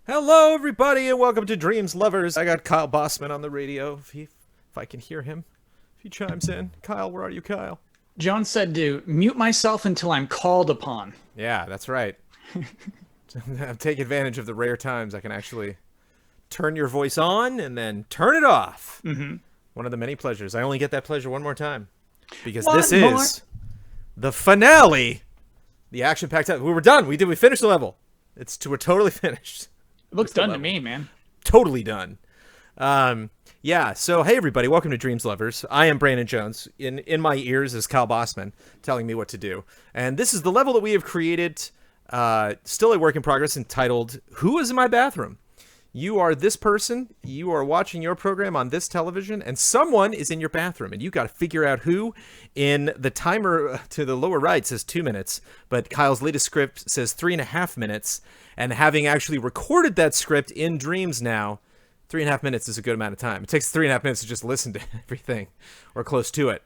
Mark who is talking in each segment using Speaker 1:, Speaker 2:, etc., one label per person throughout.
Speaker 1: Hello, everybody, and welcome to Dreams Lovers. I got Kyle Bossman on the radio. If I can hear him, if he chimes in. Kyle, where are you, Kyle?
Speaker 2: John said to mute myself until I'm called upon.
Speaker 1: Yeah, that's right. Take advantage of the rare times I can actually turn your voice on and then turn it off. One of the many pleasures. I only get that pleasure one more time because this is the finale. The action-packed time. We were done. We finished the level. We're totally finished.
Speaker 2: It looks done to me, man.
Speaker 1: Totally done. Yeah, so hey everybody, welcome to Dreams Lovers. I am Brandon Jones. In my ears is Kyle Bossman telling me what to do. And this is the level that we have created, still a work in progress, entitled Who is in My Bathroom? You are this person, you are watching your program on this television, and someone is in your bathroom, and you got to figure out who. In the timer to the lower right says 2 minutes, but Kyle's latest script says 3.5 minutes, and having actually recorded that script in Dreams now, 3.5 minutes is a good amount of time. It takes 3.5 minutes to just listen to everything, or close to it.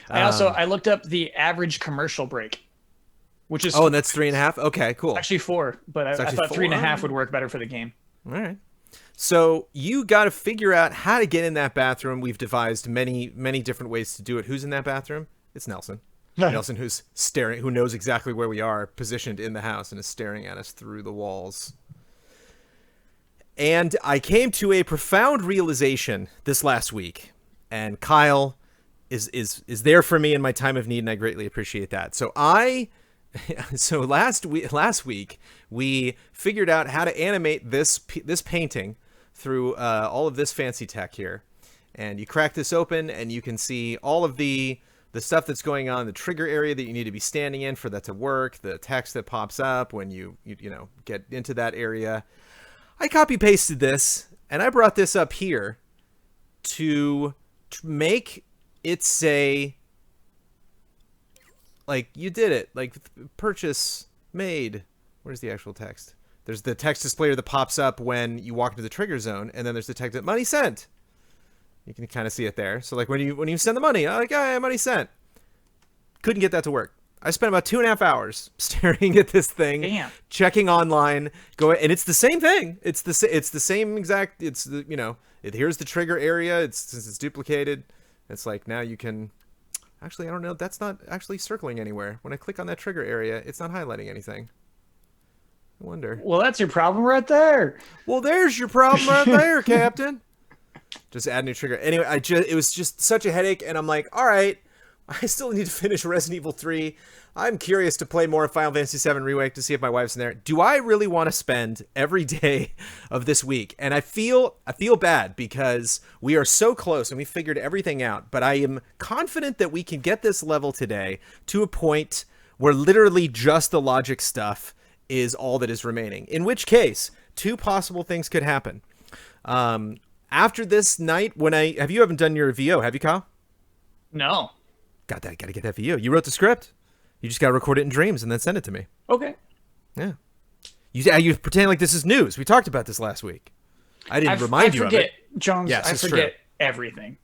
Speaker 2: I looked up the average commercial break, which is
Speaker 1: and that's 3.5. Okay, cool.
Speaker 2: actually 4, but I thought
Speaker 1: 4.
Speaker 2: 3.5 would work better for the game.
Speaker 1: All right. So you got to figure out how to get in that bathroom. We've devised many different ways to do it. Who's in that bathroom? It's Nelson. Nelson, who's staring, who knows exactly where we are positioned in the house and is staring at us through the walls. And I came to a profound realization this last week, and Kyle is there for me in my time of need, and I greatly appreciate that. So last week we figured out how to animate this painting through all of this fancy tech here, and you crack this open and you can see all of the stuff that's going on, the trigger area that you need to be standing in for that to work, the text that pops up when you get into that area. I copy pasted this and I brought this up here to make it say, like, you did it, like purchase made. Where's the actual text? There's the text displayer that pops up when you walk into the trigger zone, and then there's the text that money sent. You can kind of see it there. So like when you send the money, I'm like, oh, money sent. Couldn't get that to work. I spent about 2.5 hours staring at this thing, checking online, and it's the same thing. It's the same exact. Here's the trigger area. Since it's duplicated, it's like now you can. Actually, I don't know. That's not actually circling anywhere. When I click on that trigger area, it's not highlighting anything. I wonder.
Speaker 2: Well, that's your problem right there.
Speaker 1: Well, there's your problem right there, Captain. Just add new trigger. Anyway, it was just such a headache, and I'm like, all right, I still need to finish Resident Evil 3. I'm curious to play more Final Fantasy VII Remake to see if my wife's in there. Do I really want to spend every day of this week? And I feel bad because we are so close and we figured everything out, but I am confident that we can get this level today to a point where literally just the logic stuff is all that is remaining. In which case, two possible things could happen. After this night, you haven't done your VO, have you, Kyle?
Speaker 2: No.
Speaker 1: Gotta get that VO. You wrote the script. You just gotta record it in Dreams and then send it to me.
Speaker 2: Okay.
Speaker 1: Yeah. You pretend like this is news. We talked about this last week. I didn't remind you of it.
Speaker 2: Jones,
Speaker 1: yes,
Speaker 2: I forget everything.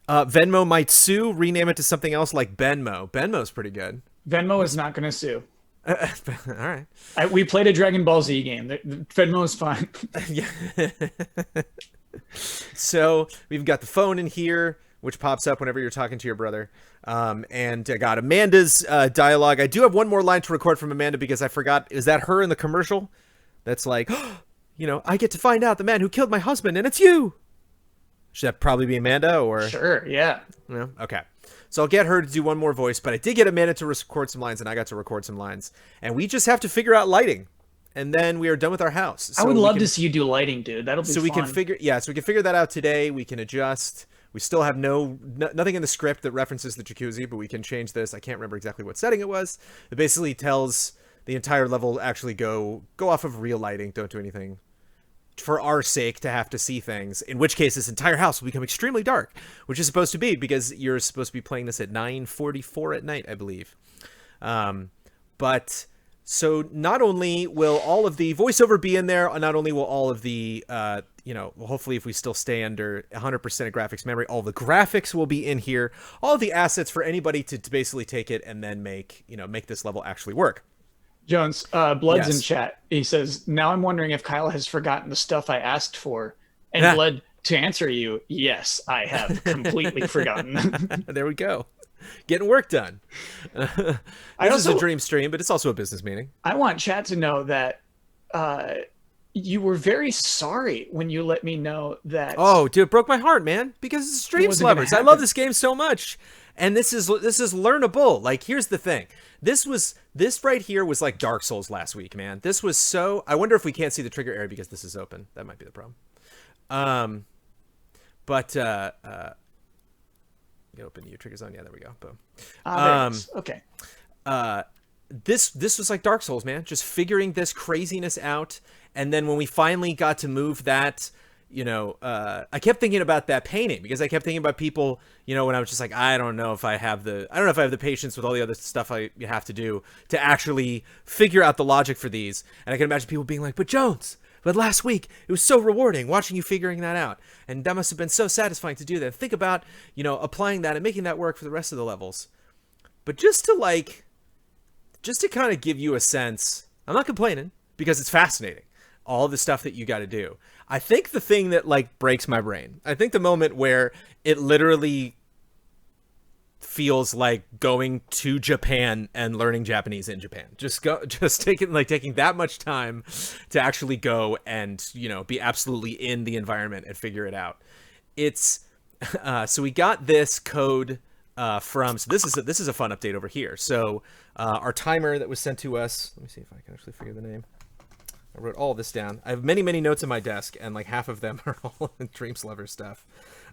Speaker 1: Venmo might sue. Rename it to something else like Benmo. Benmo's pretty good.
Speaker 2: Venmo is not going to sue.
Speaker 1: All right.
Speaker 2: We played a Dragon Ball Z game. Venmo is fine.
Speaker 1: Yeah. So we've got the phone in here, which pops up whenever you're talking to your brother. And I got Amanda's dialogue. I do have one more line to record from Amanda because I forgot. Is that her in the commercial? That's like, I get to find out the man who killed my husband, and it's you. Should that probably be Amanda or?
Speaker 2: Sure, yeah.
Speaker 1: No? Okay. So I'll get her to do one more voice, but I did get Amanda to record some lines, and I got to record some lines. And we just have to figure out lighting. And then we are done with our house. So
Speaker 2: I would love to see you do lighting, dude. That'll be fun.
Speaker 1: So we can figure that out today. We can adjust. We still have nothing in the script that references the jacuzzi, but we can change this. I can't remember exactly what setting it was. It basically tells the entire level actually go off of real lighting. Don't do anything for our sake to have to see things. In which case, this entire house will become extremely dark, which is supposed to be because you're supposed to be playing this at 9:44 at night, I believe. But so not only will all of the voiceover be in there, not only will all of the hopefully if we still stay under 100% of graphics memory, all the graphics will be in here, all of the assets for anybody to basically take it and then make this level actually work.
Speaker 2: Jones, Blood's in
Speaker 1: Yes.
Speaker 2: chat. He says, "Now I'm wondering if Kyle has forgotten the stuff I asked for." And
Speaker 1: Yeah.
Speaker 2: Blood, to answer you, yes, I have completely forgotten.
Speaker 1: There we go. Getting work done.
Speaker 2: I
Speaker 1: This is a
Speaker 2: also
Speaker 1: dream stream, but it's also a business meeting.
Speaker 2: I want chat to know that uh, you were very sorry when you let me know that
Speaker 1: Oh, dude, it broke my heart, man. Because it's
Speaker 2: it
Speaker 1: Streams
Speaker 2: wasn't going to
Speaker 1: Lovers. I love
Speaker 2: happen.
Speaker 1: this game so much, and this is learnable. Like, here's the thing. This right here was like Dark Souls last week, man. This was so. I wonder if we can't see the trigger area because this is open. That might be the problem. Um, but you open your trigger zone. Yeah, there we go. Boom.
Speaker 2: There it is. Okay.
Speaker 1: This was like Dark Souls, man. Just figuring this craziness out, and then when we finally got to move that, I kept thinking about that painting because I kept thinking about people, when I was just like, I don't know if I have the patience with all the other stuff you have to do to actually figure out the logic for these. And I can imagine people being like, but Jones, but last week it was so rewarding watching you figuring that out, and that must have been so satisfying to do that. Think about, applying that and making that work for the rest of the levels. But just to kind of give you a sense, I'm not complaining because it's fascinating, all the stuff that you got to do. I think the thing that like breaks my brain, I think the moment where it literally feels like going to Japan and learning Japanese in Japan. Just taking that much time to actually go and, be absolutely in the environment and figure it out. It's so we got this code so this is a fun update over here. So our timer that was sent to us, let me see if I can actually figure the name. I wrote all this down. I have many notes on my desk, and like half of them are all Dreams Lover stuff.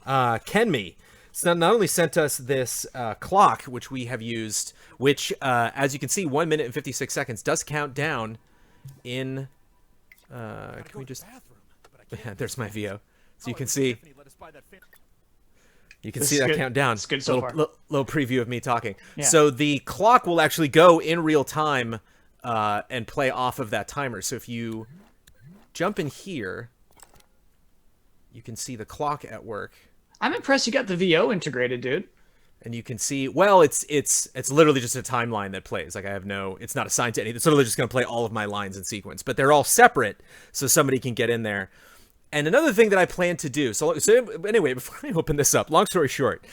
Speaker 1: Kenmi so not only sent us this clock, which we have used, which as you can see, 1 minute and 56 seconds does count down in can we just yeah, there's my VO, so you can see that
Speaker 2: Good.
Speaker 1: countdown.
Speaker 2: It's good so far.
Speaker 1: Little preview of me talking.
Speaker 2: Yeah.
Speaker 1: So the clock will actually go in real time and play off of that timer. So if you jump in here, you can see the clock at work.
Speaker 2: I'm impressed you got the VO integrated, dude.
Speaker 1: And you can see, well, it's literally just a timeline that plays. Like it's not assigned to anything. It's literally just going to play all of my lines in sequence, but they're all separate, so somebody can get in there. And another thing that I plan to do, so anyway, before I open this up, long story short,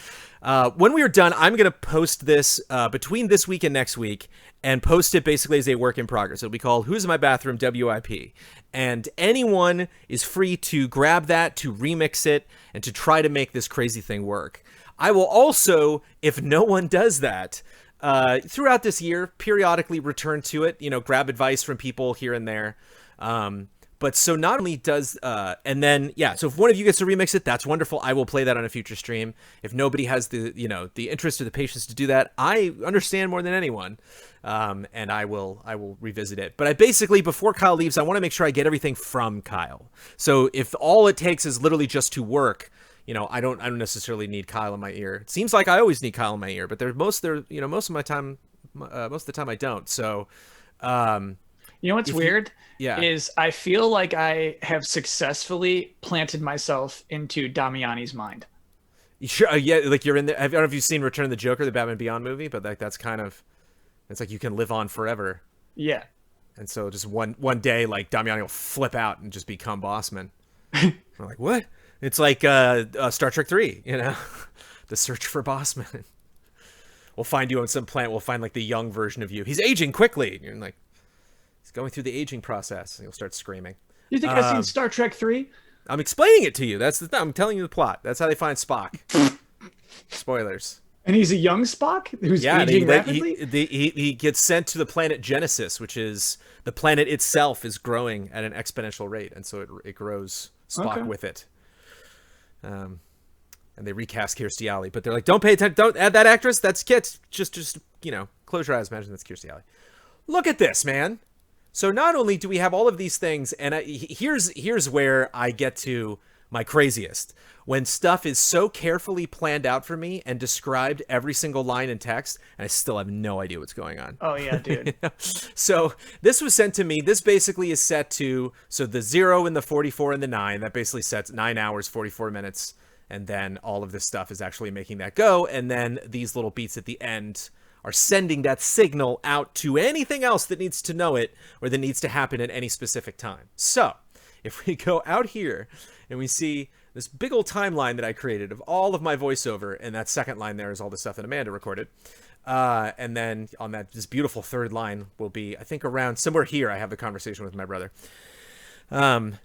Speaker 1: when we are done, I'm going to post this between this week and next week, and post it basically as a work in progress. It'll be called Who's in My Bathroom WIP. And anyone is free to grab that, to remix it, and to try to make this crazy thing work. I will also, if no one does that, throughout this year, periodically return to it, grab advice from people here and there. But so not only does, and then, yeah, so if one of you gets to remix it, that's wonderful. I will play that on a future stream. If nobody has the interest or the patience to do that, I understand more than anyone. And I will revisit it. But I basically, before Kyle leaves, I want to make sure I get everything from Kyle. So if all it takes is literally just to work, I don't necessarily need Kyle in my ear. It seems like I always need Kyle in my ear, but most of the time I don't. So,
Speaker 2: You know what's weird?
Speaker 1: Yeah.
Speaker 2: Is I feel like I have successfully planted myself into Damiani's mind.
Speaker 1: You sure? Yeah, like you're in there. I don't know if you've seen Return of the Joker, the Batman Beyond movie, but that's kind of, it's like you can live on forever.
Speaker 2: Yeah.
Speaker 1: And so just one day, like Damiani will flip out and just become Bossman. We're like, what? It's like Star Trek 3, the search for Bossman. We'll find you on some planet. We'll find like the young version of you. He's aging quickly. And you're like, he's going through the aging process. And you'll start screaming.
Speaker 2: You think I've seen Star Trek 3?
Speaker 1: I'm explaining it to you. I'm telling you the plot. That's how they find Spock. Spoilers.
Speaker 2: And he's a young Spock who's aging rapidly?
Speaker 1: He gets sent to the planet Genesis, which is the planet itself is growing at an exponential rate. And so it grows Spock with it. And they recast Kirstie Alley, but they're like, don't pay attention, don't add that actress. That's Kit. Just close your eyes. Imagine that's Kirstie Alley. Look at this, man. So not only do we have all of these things, and here's where I get to my craziest. When stuff is so carefully planned out for me and described every single line in text, and I still have no idea what's going on.
Speaker 2: Oh, yeah, dude.
Speaker 1: So this was sent to me. This basically is set to, so the 0 and the 44 and the 9, that basically sets 9 hours, 44 minutes. And then all of this stuff is actually making that go. And then these little beats at the end are sending that signal out to anything else that needs to know it or that needs to happen at any specific time. So if we go out here and we see this big old timeline that I created of all of my voiceover, and that second line there is all the stuff that Amanda recorded. And then on this beautiful third line will be, I think around somewhere here, I have the conversation with my brother.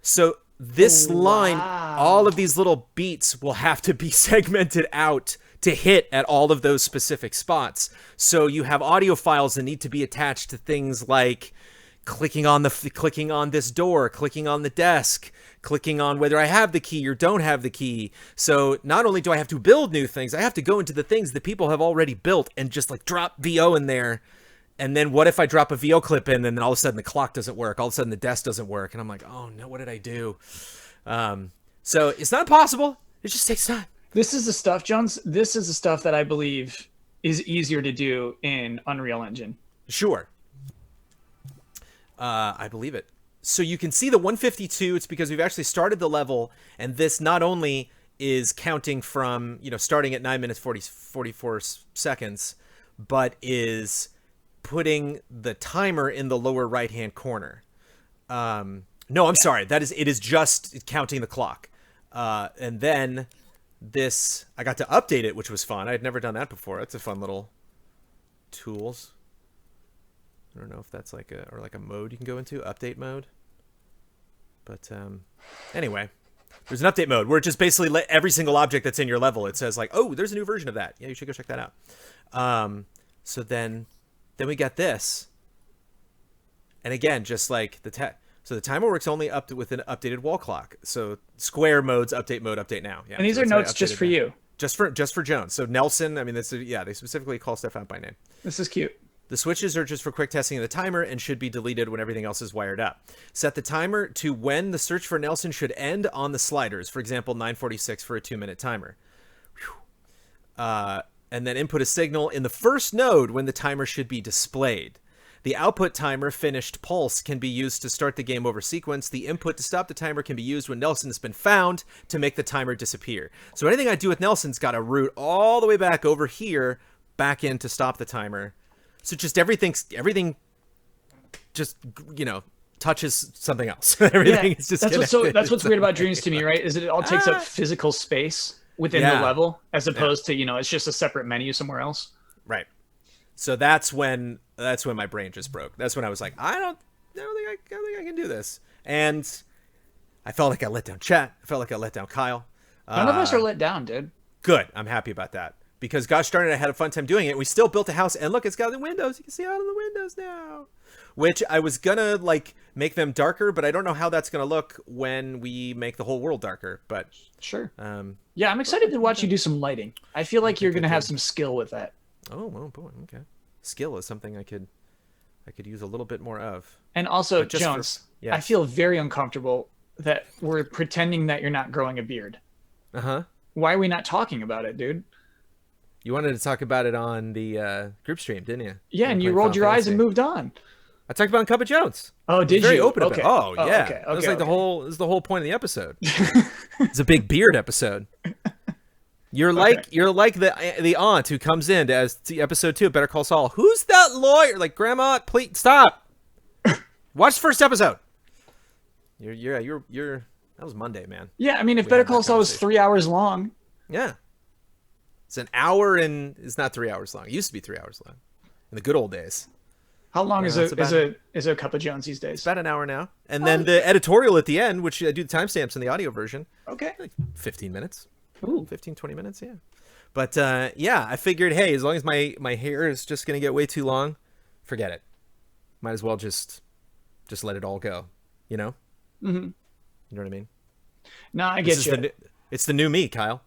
Speaker 1: So this line, all of these little beats will have to be segmented out to hit at all of those specific spots. So you have audio files that need to be attached to things like clicking on this door, clicking on the desk, clicking on whether I have the key or don't have the key. So not only do I have to build new things, I have to go into the things that people have already built and just like drop VO in there. And then what if I drop a VO clip in and then all of a sudden the clock doesn't work? All of a sudden the desk doesn't work. And I'm like, oh no, what did I do? So it's not impossible. It just takes time.
Speaker 2: This is the stuff, Jones. This is the stuff that I believe is easier to do in Unreal Engine.
Speaker 1: Sure. I believe it. So you can see the 152. It's because we've actually started the level, and this not only is counting from, starting at 9 minutes 44 seconds, but is putting the timer in the lower right-hand corner. No, I'm sorry. It is just counting the clock. And then this, I got to update it, which was fun. I had never done that before. That's a fun little tools. I don't know if that's like a mode you can go into, update mode. But anyway, there's an update mode where it just basically let every single object that's in your level, it says like, oh, there's a new version of that. Yeah, you should go check that out. So then we got this. And again, just like so the timer works only up with an updated wall clock. So square modes, update mode, update now. Yeah.
Speaker 2: And these are notes just for you.
Speaker 1: Just for Jones. So Nelson, I mean, they specifically call stuff out by name.
Speaker 2: This is cute.
Speaker 1: The switches are just for quick testing of the timer and should be deleted when everything else is wired up. Set the timer to when the search for Nelson should end on the sliders. For example, 9:46 for a 2-minute timer. And then input a signal in the first node when the timer should be displayed. The output timer finished pulse can be used to start the game over sequence. The input to stop the timer can be used when Nelson has been found to make the timer disappear. So anything I do with Nelson's got to route all the way back over here, back in to stop the timer. So just everything just, touches something else. Everything is just
Speaker 2: that's what's weird about Dreams to me, right? Is that it all takes up physical space within the level, as opposed to, it's just a separate menu somewhere else.
Speaker 1: Right. So that's when my brain just broke. That's when I was like, I don't think I can do this. And I felt like I let down chat. I felt like I let down Kyle.
Speaker 2: None of us are let down, dude.
Speaker 1: Good. I'm happy about that. Because gosh darn it, I had a fun time doing it. We still built a house, and look, it's got the windows. You can see out of the windows now. Which I was gonna make them darker, but I don't know how that's gonna look when we make the whole world darker. But
Speaker 2: sure. Yeah, I'm excited to watch you do some lighting. I feel like you're gonna have some skill with that.
Speaker 1: Oh, well, boy, okay. Skill is something I could use a little bit more of.
Speaker 2: And also, Jones, I feel very uncomfortable that we're pretending that you're not growing a beard.
Speaker 1: Uh-huh.
Speaker 2: Why are we not talking about it, dude?
Speaker 1: You wanted to talk about it on the group stream, didn't you?
Speaker 2: Yeah, and you rolled your eyes and moved on.
Speaker 1: I talked about Cup of Jones.
Speaker 2: Oh, did you?
Speaker 1: Very open
Speaker 2: okay.
Speaker 1: about it. Oh, yeah.
Speaker 2: Okay.
Speaker 1: That was the whole point of the episode. It's a big beard episode. You're like the aunt who comes in as to episode 2 of Better Call Saul. Who's that lawyer? Like, Grandma, please stop. Watch the first episode. You're that was Monday, man.
Speaker 2: Yeah, I mean, if Better Call Saul was 3 hours long.
Speaker 1: Yeah. It's an hour and it's not 3 hours long. It used to be 3 hours long in the good old days.
Speaker 2: How long is a Cup of Jones these days?
Speaker 1: It's about an hour now. And then the editorial at the end, which I do the timestamps in the audio version.
Speaker 2: Okay.
Speaker 1: 15 minutes.
Speaker 2: Ooh.
Speaker 1: 15, 20 minutes, yeah. But I figured, hey, as long as my hair is just going to get way too long, forget it. Might as well just let it all go, you know?
Speaker 2: Mm-hmm.
Speaker 1: You know what I mean?
Speaker 2: No, I get you.
Speaker 1: It's the new me, Kyle.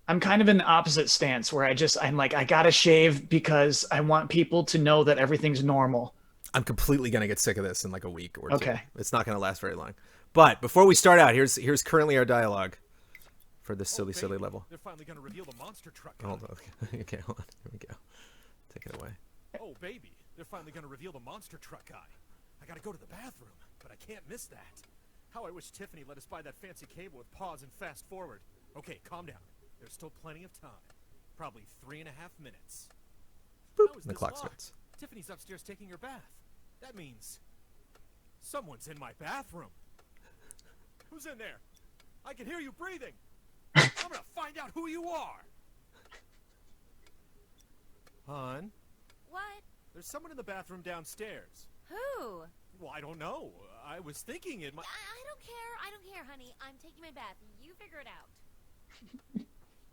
Speaker 2: I'm kind of in the opposite stance where I'm like, I gotta shave because I want people to know that everything's normal.
Speaker 1: I'm completely gonna get sick of this in like a week or two.
Speaker 2: Okay.
Speaker 1: It's not gonna last very long. But before we start out, here's currently our dialogue for this silly level.
Speaker 3: They're finally gonna reveal the monster truck.
Speaker 1: Hold on. Okay, hold on. Here we go. Take it away.
Speaker 3: Oh baby, they're finally gonna reveal the monster truck guy. I gotta go to the bathroom, but I can't miss that. How I wish Tiffany let us buy that fancy cable with pause and fast forward. Okay, calm down. There's still plenty of time. Probably 3.5 minutes.
Speaker 1: boop,
Speaker 3: How is
Speaker 1: and the
Speaker 3: this
Speaker 1: clock
Speaker 3: locked?
Speaker 1: starts.
Speaker 3: Tiffany's upstairs taking her bath. That means someone's in my bathroom. Who's in there? I can hear you breathing. I'm gonna find out who you are. Hon,
Speaker 4: What?
Speaker 3: there's someone in the bathroom downstairs.
Speaker 4: Who?
Speaker 3: Well, I don't know. I was thinking it might.
Speaker 4: I don't care. I don't care, honey. I'm taking my bath. You figure it out.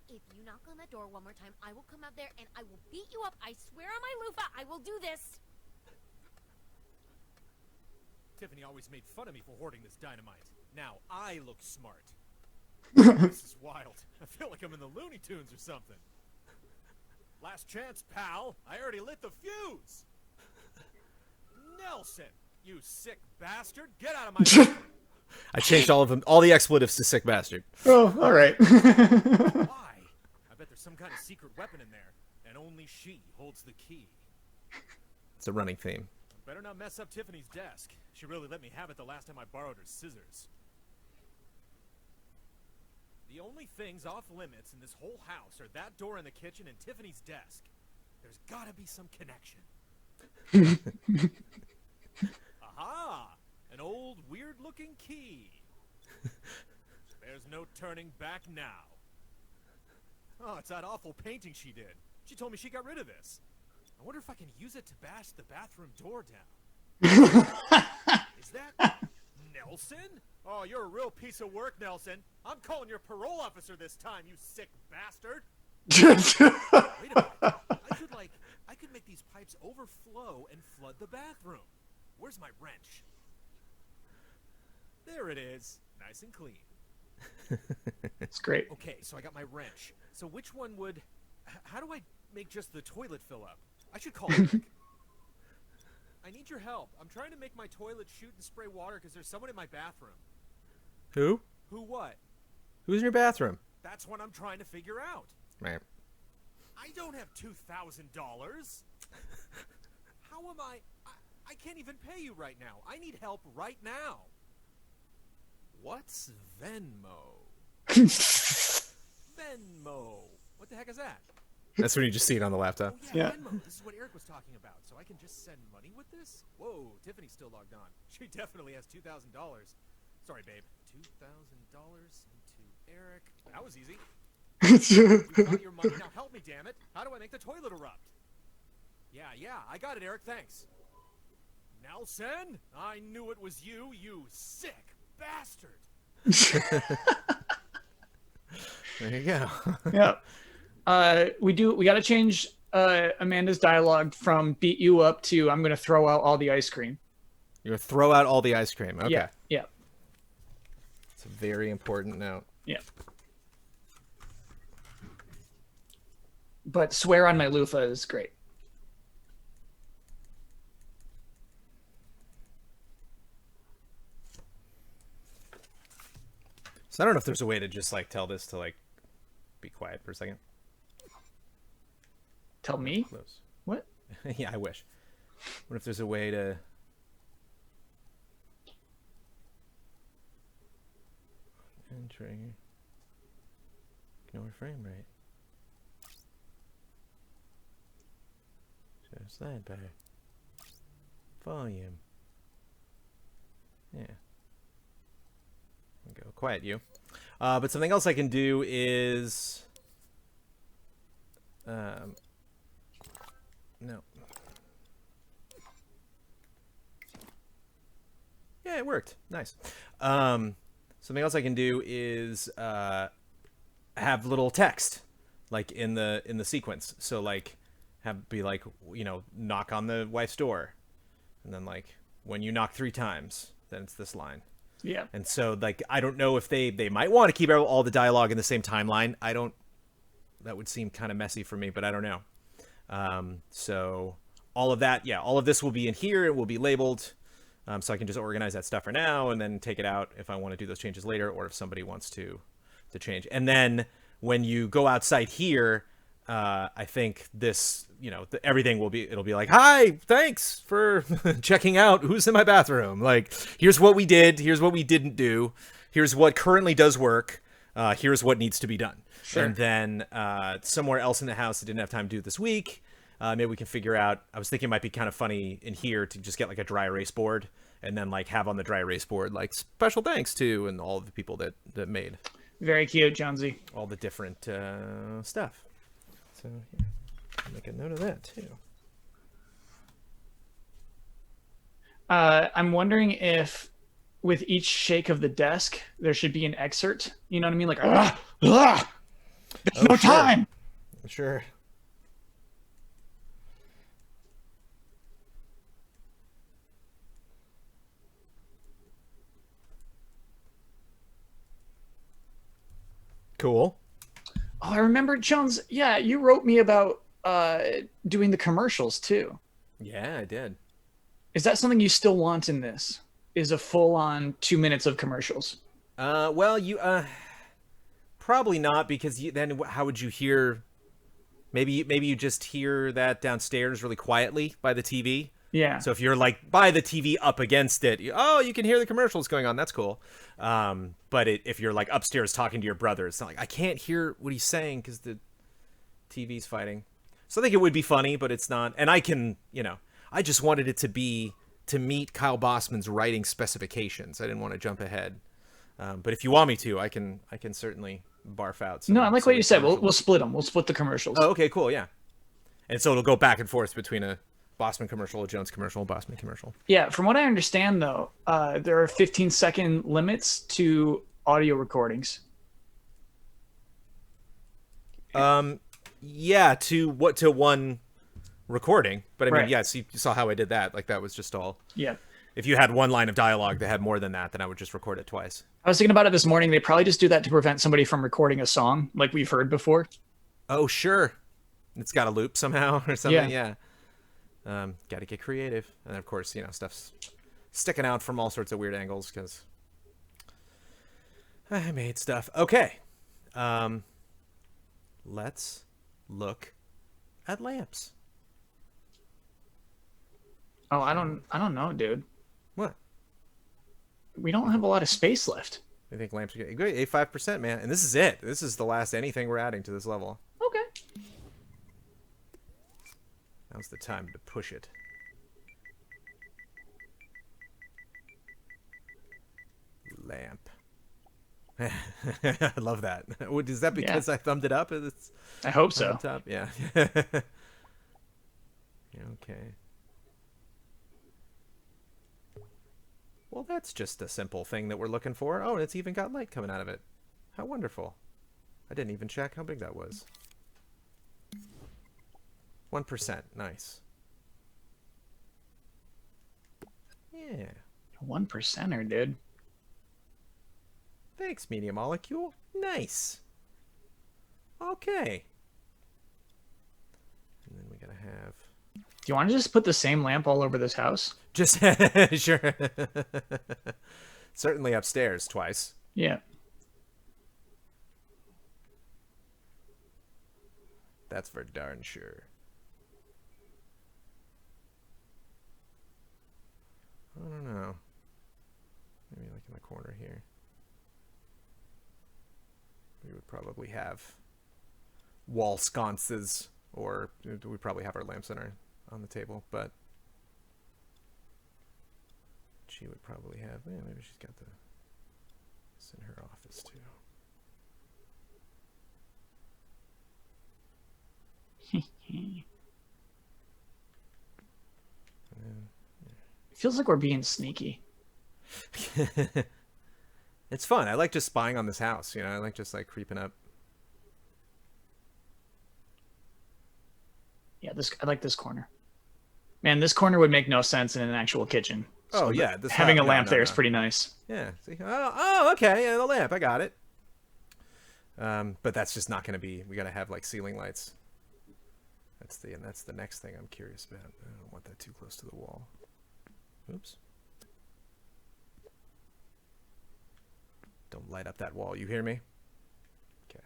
Speaker 4: If you knock on that door one more time, I will come out there and I will beat you up. I swear on my loofah, I will do this.
Speaker 3: Tiffany always made fun of me for hoarding this dynamite. Now I look smart. This is wild. I feel like I'm in the Looney Tunes or something. Last chance, pal. I already lit the fuse. Nelson, you sick bastard. Get out of my bathroom.
Speaker 1: I changed all of them, all the expletives to sick bastard.
Speaker 2: Oh, all right.
Speaker 3: Why? I bet there's some kind of secret weapon in there, and only she holds the key.
Speaker 1: It's a running theme.
Speaker 3: Better not mess up Tiffany's desk. She really let me have it the last time I borrowed her scissors. The only things off limits in this whole house are that door in the kitchen and Tiffany's desk. There's gotta be some connection. Aha! An old, weird-looking key. There's no turning back now. Oh, it's that awful painting she did. She told me she got rid of this. I wonder if I can use it to bash the bathroom door down. Is that Nelson? Oh, you're a real piece of work, Nelson. I'm calling your parole officer this time, you sick bastard. Wait a minute. I could make these pipes overflow and flood the bathroom. Where's my wrench? There it is. Nice and clean.
Speaker 2: It's great.
Speaker 3: Okay, so I got my wrench. So which one would... How do I make just the toilet fill up? I should call Eric. I need your help. I'm trying to make my toilet shoot and spray water because there's someone in my bathroom.
Speaker 1: Who?
Speaker 3: Who what?
Speaker 1: Who's in your bathroom?
Speaker 3: That's what I'm trying to figure out.
Speaker 1: Right.
Speaker 3: I don't have $2,000. How am I can't even pay you right now. I need help right now. What's Venmo? Venmo. What the heck is that?
Speaker 1: That's when you just see it on the laptop.
Speaker 3: Oh, yeah,
Speaker 2: Yeah.
Speaker 3: Venmo. This is what Eric was talking about. So I can just send money with this? Whoa, Tiffany's still logged on. She definitely has $2,000. Sorry, babe. $2,000 into Eric. That was easy. You got your money. Now help me, damn it. How do I make the toilet erupt? Yeah, I got it, Eric. Thanks. Nelson, I knew it was you, you sick bastard.
Speaker 1: There you go.
Speaker 2: Yeah. We got to change Amanda's dialogue from beat you up to I'm going to throw out all the ice cream.
Speaker 1: You're gonna throw out all the ice cream. Okay.
Speaker 2: Yeah.
Speaker 1: It's a very important note.
Speaker 2: Yeah. But swear on my loofah is great.
Speaker 1: So I don't know if there's a way to just like tell this to like be quiet for a second.
Speaker 2: Tell me?
Speaker 1: Close.
Speaker 2: What?
Speaker 1: Yeah, I wish. What if there's a way to... Entering... Ignore frame rate. Just that better. Volume. Yeah. Go quiet you. But something else I can do is... No. Yeah, it worked. Nice. Something else I can do is have little text like in the sequence. So like be like, you know, knock on the wife's door, and then like when you knock 3 times, then it's this line.
Speaker 2: Yeah.
Speaker 1: And so like I don't know if they might want to keep all the dialogue in the same timeline. That would seem kind of messy for me, but I don't know. So all of that, yeah, all of this will be in here. It will be labeled. So I can just organize that stuff for now and then take it out if I want to do those changes later, or if somebody wants to change. And then when you go outside here, I think this, you know, everything it'll be like, hi, thanks for checking out who's in my bathroom. Like, here's what we did. Here's what we didn't do. Here's what currently does work. Here's what needs to be done. Sure. And then somewhere else in the house that didn't have time to do it this week, Maybe we can figure out. I was thinking it might be kind of funny in here to just get like a dry erase board and then like have on the dry erase board like special thanks to and all of the people that made
Speaker 2: Very cute, Jonesy.
Speaker 1: all the different stuff. So yeah, I'll make a note of that too.
Speaker 2: I'm wondering if with each shake of the desk, there should be an excerpt. You know what I mean? Like, there's no
Speaker 1: sure.
Speaker 2: time.
Speaker 1: Sure. Cool.
Speaker 2: Oh, I remember, Jones. Yeah, you wrote me about doing the commercials too.
Speaker 1: Yeah, I did.
Speaker 2: Is that something you still want in this? Is a full-on 2 minutes of commercials?
Speaker 1: Well, you probably not because then how would you hear? Maybe you just hear that downstairs really quietly by the TV.
Speaker 2: Yeah.
Speaker 1: So if you're like by the TV up against it, you can hear the commercials going on. That's cool. But if you're like upstairs talking to your brother, it's not like I can't hear what he's saying because the TV's fighting. So I think it would be funny, but it's not. And I can, I just wanted it to be to meet Kyle Bossman's writing specifications. I didn't want to jump ahead. But if you want me to, I can certainly barf out.
Speaker 2: No, I like what you said. We'll split them. We'll split the commercials.
Speaker 1: Oh, okay, cool, yeah. And so it'll go back and forth between a Bossman commercial, a Jones commercial, a Bossman commercial.
Speaker 2: Yeah, from what I understand, though, there are 15-second limits to audio recordings.
Speaker 1: Yeah, to one recording, but I mean,
Speaker 2: Right.
Speaker 1: yes, you saw how I did that. Like that was just all.
Speaker 2: Yeah.
Speaker 1: If you had one line of dialogue that had more than that, then I would just record it twice.
Speaker 2: I was thinking about it this morning. They probably just do that to prevent somebody from recording a song like we've heard before.
Speaker 1: Oh, sure. It's got a loop somehow or something.
Speaker 2: Yeah.
Speaker 1: Got to get creative. And of course, stuff's sticking out from all sorts of weird angles because I made stuff. Okay. Let's look at lamps.
Speaker 2: Oh, I don't know, dude.
Speaker 1: What?
Speaker 2: We don't have a lot of space left.
Speaker 1: I think lamps are getting great. 85%, man. And this is it. This is the last anything we're adding to this level.
Speaker 2: Okay.
Speaker 1: Now's the time to push it. Lamp. I love that. Is that because I thumbed it up? It's
Speaker 2: I hope so.
Speaker 1: top? Yeah. Okay. Well, that's just a simple thing that we're looking for. Oh, and it's even got light coming out of it. How wonderful. I didn't even check how big that was. 1%. Nice. Yeah.
Speaker 2: 1%er, dude.
Speaker 1: Thanks, Media Molecule. Nice. Okay. And then we gotta have...
Speaker 2: Do you want to just put the same lamp all over this house?
Speaker 1: Just... Sure. Certainly upstairs twice.
Speaker 2: Yeah.
Speaker 1: That's for darn sure. I don't know. Maybe like in the corner here. We would probably have wall sconces, or we probably have our lamps on the table, but she would probably have, maybe she's got this in her office too.
Speaker 2: It feels like we're being sneaky.
Speaker 1: It's fun. I like just spying on this house, I like just like creeping up.
Speaker 2: Yeah, I like this corner. Man, this corner would make no sense in an actual kitchen. So
Speaker 1: Oh yeah,
Speaker 2: having a lamp there is pretty nice.
Speaker 1: Yeah. See? Oh, okay. Yeah, the lamp. I got it. But that's just not going to be. We got to have like ceiling lights. That's the next thing I'm curious about. I don't want that too close to the wall. Oops. Don't light up that wall. You hear me? Okay.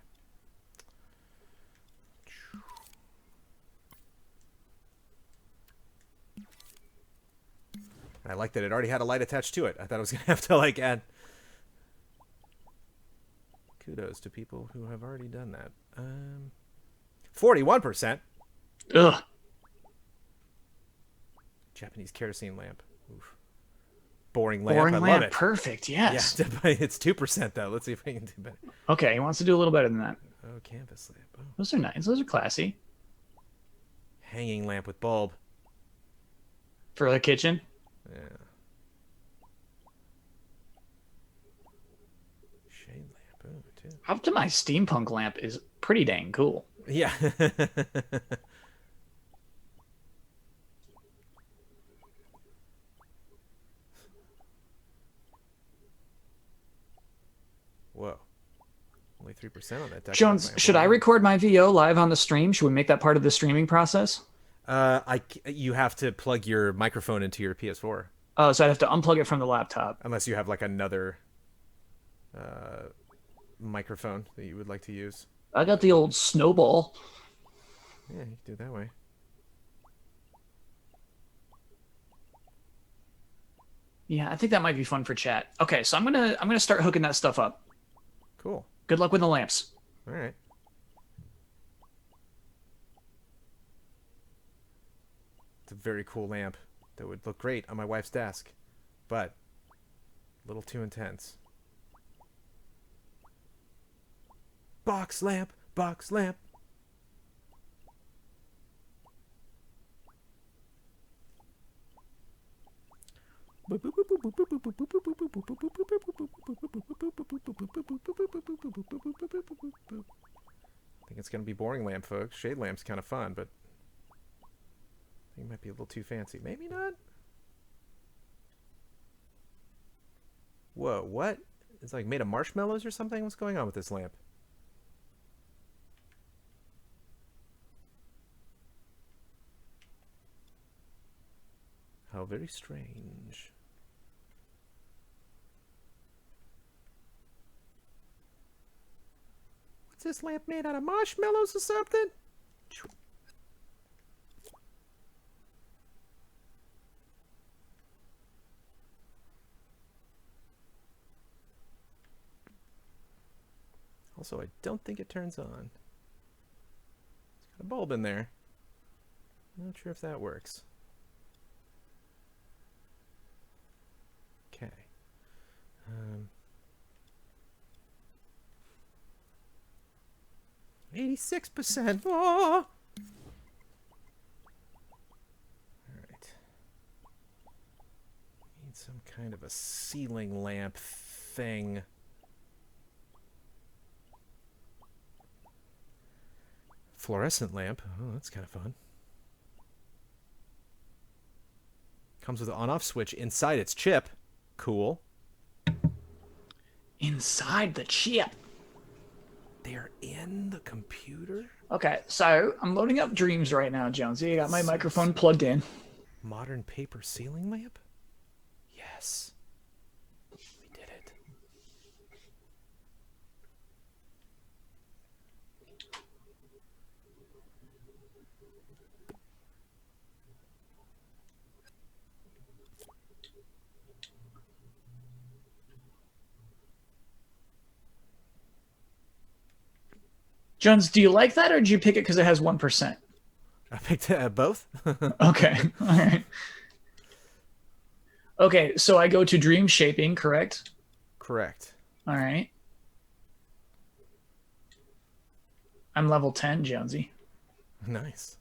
Speaker 1: And I like that it already had a light attached to it. I thought I was going to have to like add. Kudos to people who have already done that. 41%.
Speaker 2: Ugh.
Speaker 1: Japanese kerosene lamp. Oof. Boring lamp.
Speaker 2: Boring
Speaker 1: I
Speaker 2: lamp.
Speaker 1: love it.
Speaker 2: Perfect.
Speaker 1: Yeah,
Speaker 2: Yes.
Speaker 1: it's 2% though. Let's see if we can do better.
Speaker 2: Okay, he wants to do a little better than that.
Speaker 1: Oh, canvas lamp. Oh.
Speaker 2: Those are nice. Those are classy.
Speaker 1: Hanging lamp with bulb.
Speaker 2: For the kitchen.
Speaker 1: Yeah. Shade lamp. Oh, too.
Speaker 2: Up to my steampunk lamp is pretty dang cool.
Speaker 1: Yeah. Whoa. Only 3% on that deck.
Speaker 2: Jones, should I record my VO live on the stream? Should we make that part of the streaming process?
Speaker 1: You have to plug your microphone into your PS4
Speaker 2: Oh, so I'd have to unplug it from the laptop.
Speaker 1: unless you have like another microphone that you would like to use.
Speaker 2: I got the old snowball.
Speaker 1: Yeah, you can do it that way.
Speaker 2: Yeah, I think that might be fun for chat. Okay, so I'm gonna start hooking that stuff up.
Speaker 1: Cool.
Speaker 2: Good luck with the lamps.
Speaker 1: All right. It's a very cool lamp that would look great on my wife's desk, but a little too intense. Box lamp, box lamp. I think it's going to be boring lamp, folks. Shade lamp's kind of fun, but I think it might be a little too fancy. Maybe not. Whoa, what? It's like made of marshmallows or something? What's going on with this lamp? How very strange. What's this lamp made out of? Marshmallows or something? Also, I don't think it turns on. It's got a bulb in there. Not sure if that works. Okay. 86%. Oh! All right. Need some kind of a ceiling lamp thing. Fluorescent lamp. Oh, that's kind of fun. Comes with an on-off switch inside its chip. Cool.
Speaker 2: Inside the chip.
Speaker 1: They're in the computer?
Speaker 2: Okay, so I'm loading up Dreams right now, Jonesy. I got my microphone plugged in.
Speaker 1: Modern paper ceiling lamp? Yes. We did it.
Speaker 2: Jones, do you like that, or did you pick it because it has 1%?
Speaker 1: I picked both.
Speaker 2: Okay, all right. Okay, so I go to dream shaping, correct?
Speaker 1: Correct.
Speaker 2: All right. I'm level 10, Jonesy.
Speaker 1: Nice.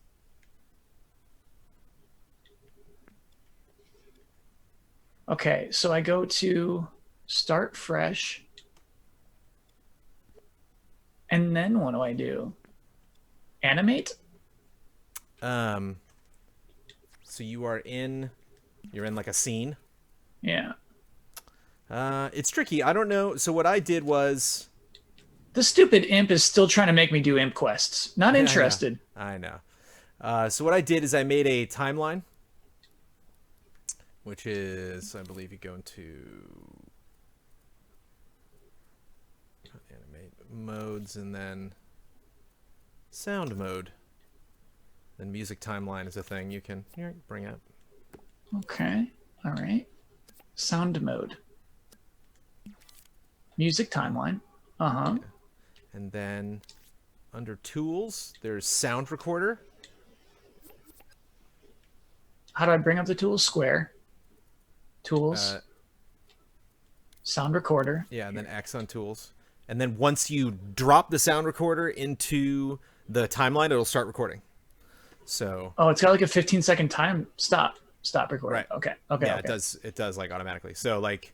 Speaker 2: Okay, so I go to start fresh. And then what do I do? Animate?
Speaker 1: So you're in like a scene.
Speaker 2: Yeah.
Speaker 1: It's tricky. I don't know. So what I did was
Speaker 2: The stupid imp is still trying to make me do imp quests. Not interested.
Speaker 1: I know. So what I did is I made a timeline, which is, I believe you go into animate modes and then sound mode. Then music timeline is a thing you can bring up.
Speaker 2: Okay. All right. Sound mode. Music timeline. Uh-huh.
Speaker 1: Yeah. And then under tools, there's sound recorder.
Speaker 2: How do I bring up the tools? Square. Tools. Sound recorder.
Speaker 1: Yeah, and then X on tools. And then once you drop the sound recorder into the timeline, it'll start recording. So
Speaker 2: Oh, it's got like a 15-second time stop recording.
Speaker 1: Right.
Speaker 2: Okay.
Speaker 1: yeah,
Speaker 2: Okay.
Speaker 1: it does like automatically. So like,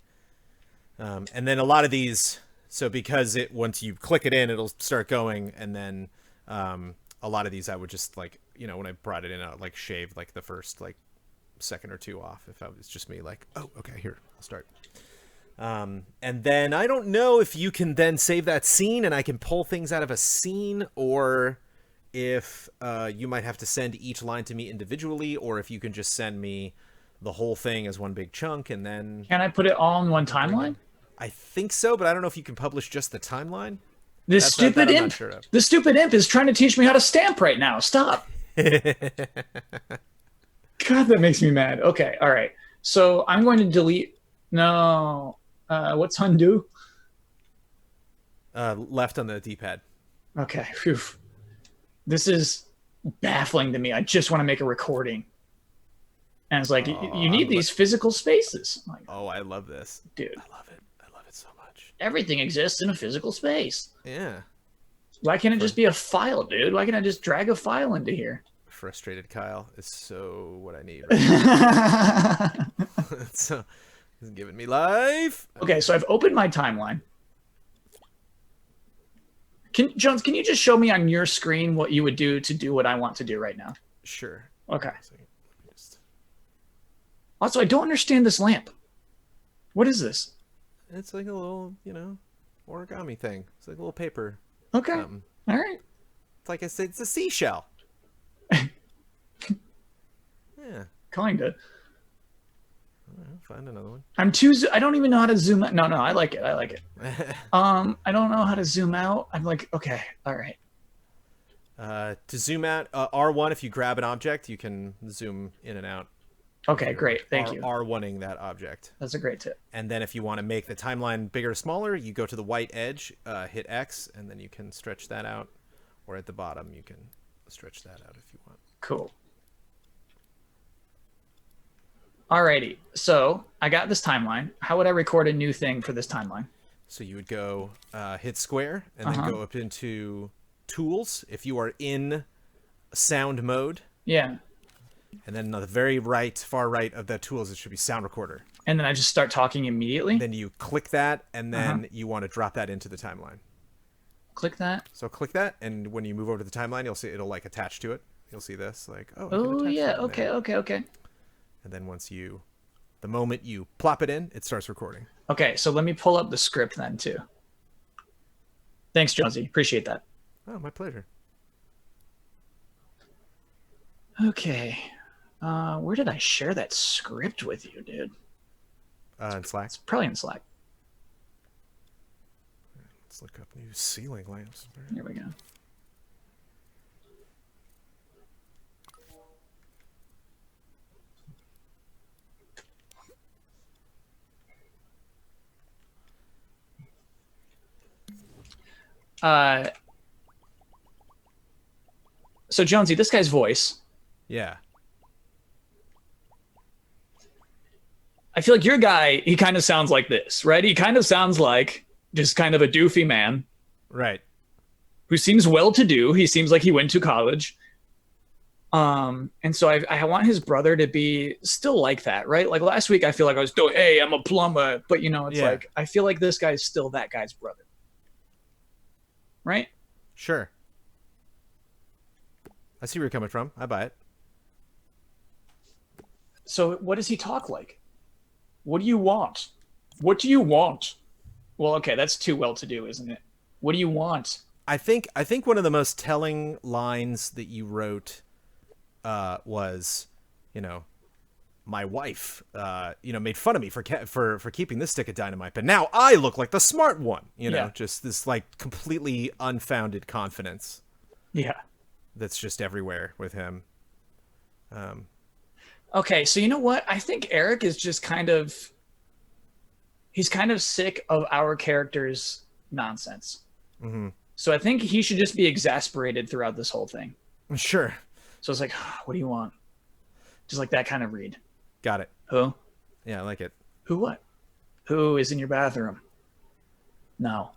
Speaker 1: and then a lot of these, so because once you click it in, it'll start going, and then a lot of these I would just like, when I brought it in, I would like shave like the first like second or two off if it's just me, like, oh, okay, here, I'll start. And then I don't know if you can then save that scene and I can pull things out of a scene, or if you might have to send each line to me individually, or if you can just send me the whole thing as one big chunk and then...
Speaker 2: Can I put it all in one timeline?
Speaker 1: I think so, but I don't know if you can publish just the timeline.
Speaker 2: This stupid
Speaker 1: I'm
Speaker 2: imp.
Speaker 1: not sure of.
Speaker 2: The stupid imp is trying to teach me how to stamp right now. Stop. God, that makes me mad. Okay, all right. So I'm going to delete. No. What's undo?
Speaker 1: Left on the D-pad.
Speaker 2: Okay. Phew. This is baffling to me. I just want to make a recording. And it's like, you need these physical spaces. I'm like,
Speaker 1: oh, I love this.
Speaker 2: dude.
Speaker 1: I love it. I love it so much.
Speaker 2: Everything exists in a physical space.
Speaker 1: Yeah.
Speaker 2: Why can't it just be a file, dude? Why can't I just drag a file into here?
Speaker 1: Frustrated Kyle is so what I need right now. So it's giving me life.
Speaker 2: Okay, so I've opened my timeline. Jones, can you just show me on your screen what you would do to do what I want to do right now?
Speaker 1: Sure.
Speaker 2: Okay. Also, I don't understand this lamp. What is this?
Speaker 1: It's like a little, origami thing. It's like a little paper.
Speaker 2: Okay. All right.
Speaker 1: It's like I said, it's a seashell. Yeah.
Speaker 2: Kinda.
Speaker 1: Find another one.
Speaker 2: I don't even know how to zoom out. No, I like it. I like it. I don't know how to zoom out. I'm like, okay, all right.
Speaker 1: To zoom out, R1, if you grab an object, you can zoom in and out.
Speaker 2: Okay, great. Thank you.
Speaker 1: R1ing that object.
Speaker 2: That's a great tip.
Speaker 1: And then if you want to make the timeline bigger or smaller, you go to the white edge, hit X, and then you can stretch that out. Or at the bottom, you can stretch that out if you want.
Speaker 2: Cool. Alrighty, so I got this timeline. How would I record a new thing for this timeline?
Speaker 1: So you would go hit square and then go up into tools if you are in sound mode.
Speaker 2: Yeah.
Speaker 1: And then on the very far right of that tools, it should be sound recorder.
Speaker 2: And then I just start talking immediately?
Speaker 1: Then you click that, and then you want to drop that into the timeline.
Speaker 2: Click that?
Speaker 1: So click that, and when you move over to the timeline, you'll see it'll like attach to it. You'll see this, like, oh.
Speaker 2: Oh, yeah, okay.
Speaker 1: And then the moment you plop it in, it starts recording.
Speaker 2: Okay, so let me pull up the script then, too. Thanks, Jonesy. Appreciate that.
Speaker 1: Oh, my pleasure.
Speaker 2: Okay. Where did I share that script with you, dude?
Speaker 1: In Slack.
Speaker 2: It's probably in Slack.
Speaker 1: Let's look up new ceiling lamps.
Speaker 2: Here we go. So Jonesy, this guy's voice.
Speaker 1: Yeah.
Speaker 2: I feel like your guy, he kind of sounds like this, right? He kind of sounds like just kind of a doofy man.
Speaker 1: Right.
Speaker 2: Who seems well-to-do. He seems like he went to college. And so I want his brother to be still like that, right? Like last week, I feel like I was doing, hey, I'm a plumber. But, it's like, I feel like this guy's still that guy's brother. Right?
Speaker 1: Sure. I see where you're coming from. I buy it.
Speaker 2: So what does he talk like? What do you want? What do you want? Well, okay, that's too well-to-do, isn't it? What do you want?
Speaker 1: I think one of the most telling lines that you wrote was, my wife, made fun of me for keeping this stick of dynamite, but now I look like the smart one. Just this like completely unfounded confidence.
Speaker 2: Yeah.
Speaker 1: That's just everywhere with him.
Speaker 2: Okay, so you know what? I think Eric is just he's kind of sick of our character's nonsense.
Speaker 1: Mm-hmm.
Speaker 2: So I think he should just be exasperated throughout this whole thing.
Speaker 1: Sure.
Speaker 2: So it's like, what do you want? Just like that kind of read.
Speaker 1: Got it.
Speaker 2: Who?
Speaker 1: Yeah, I like it.
Speaker 2: Who what? Who is in your bathroom? No.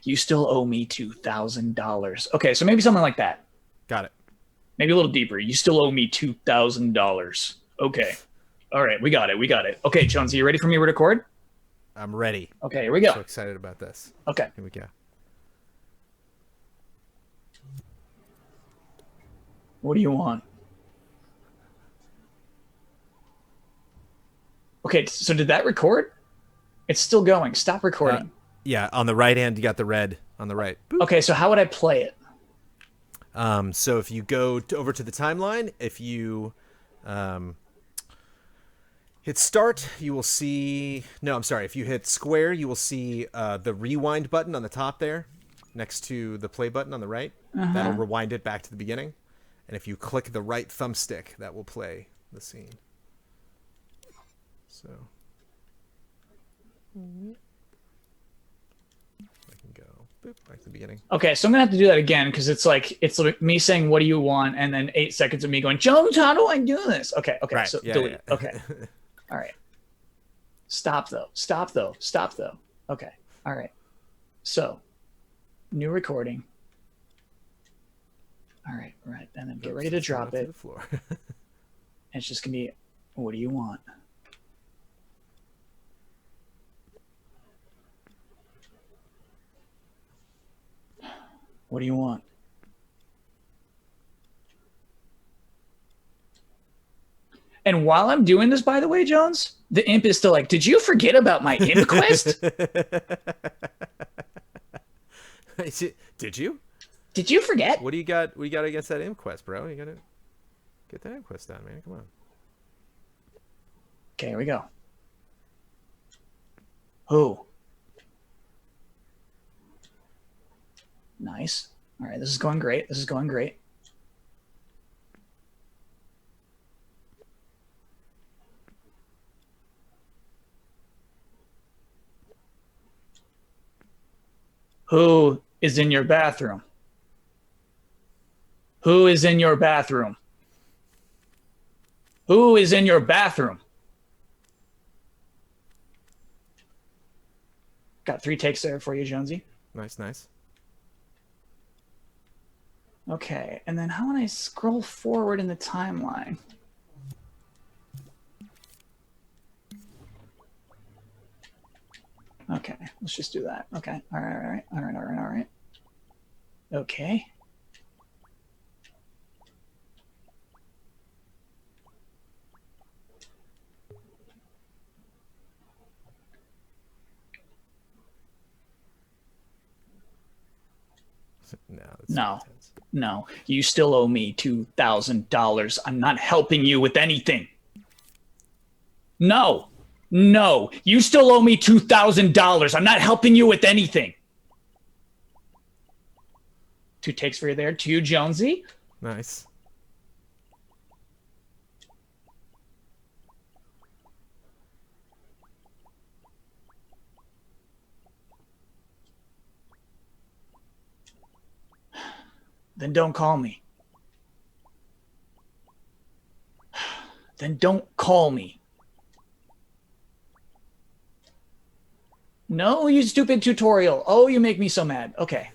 Speaker 2: You still owe me $2,000. Okay, so maybe something like that.
Speaker 1: Got it.
Speaker 2: Maybe a little deeper. You still owe me $2,000. Okay. All right, we got it. Okay, Jonesy, you ready for me to record?
Speaker 1: I'm ready.
Speaker 2: Okay, here we go.
Speaker 1: So excited about this.
Speaker 2: Okay.
Speaker 1: Here we go.
Speaker 2: What do you want? Okay, so did that record? It's still going. Stop recording.
Speaker 1: Yeah, on the right hand, you got the red on the right. Boop.
Speaker 2: Okay, so how would I play it?
Speaker 1: So if you go over to the timeline, if you hit start, you will see... No, I'm sorry. If you hit square, you will see the rewind button on the top there, next to the play button on the right. That'll rewind it back to the beginning. And if you click the right thumbstick, that will play the scene. So... I can go boop, back to the beginning.
Speaker 2: Okay, so I'm gonna have to do that again because it's like me saying, "What do you want?" and then 8 seconds of me going, "Jones, how do I do this?" Okay,
Speaker 1: Right.
Speaker 2: so
Speaker 1: Yeah,
Speaker 2: delete.
Speaker 1: yeah.
Speaker 2: Okay, all right. Stop though. Okay, all right. So, new recording. All right, and then get ready to drop it.
Speaker 1: To the floor.
Speaker 2: And it's just gonna be, "What do you want?" What do you want? And while I'm doing this, by the way, Jones, the imp is still like, "Did you forget about my imp quest?
Speaker 1: Did you?
Speaker 2: Did you forget?"
Speaker 1: What do you got? We got against that imp quest, bro. You gotta get that imp quest done, man. Come on.
Speaker 2: Okay, here we go. Who? Nice. All right, this is going great. Who is in your bathroom? Who is in your bathroom? Who is in your bathroom? Got 3 takes there for you, Jonesy.
Speaker 1: Nice.
Speaker 2: Okay, and then how would I scroll forward in the timeline? Okay, let's just do that. Okay, all right. Okay. No, you still owe me $2,000. I'm not helping you with anything. No, you still owe me $2,000. I'm not helping you with anything. 2 takes for you there. To you, Jonesy.
Speaker 1: Nice.
Speaker 2: Then don't call me. Then don't call me. No, you stupid tutorial. Oh, you make me so mad. Okay.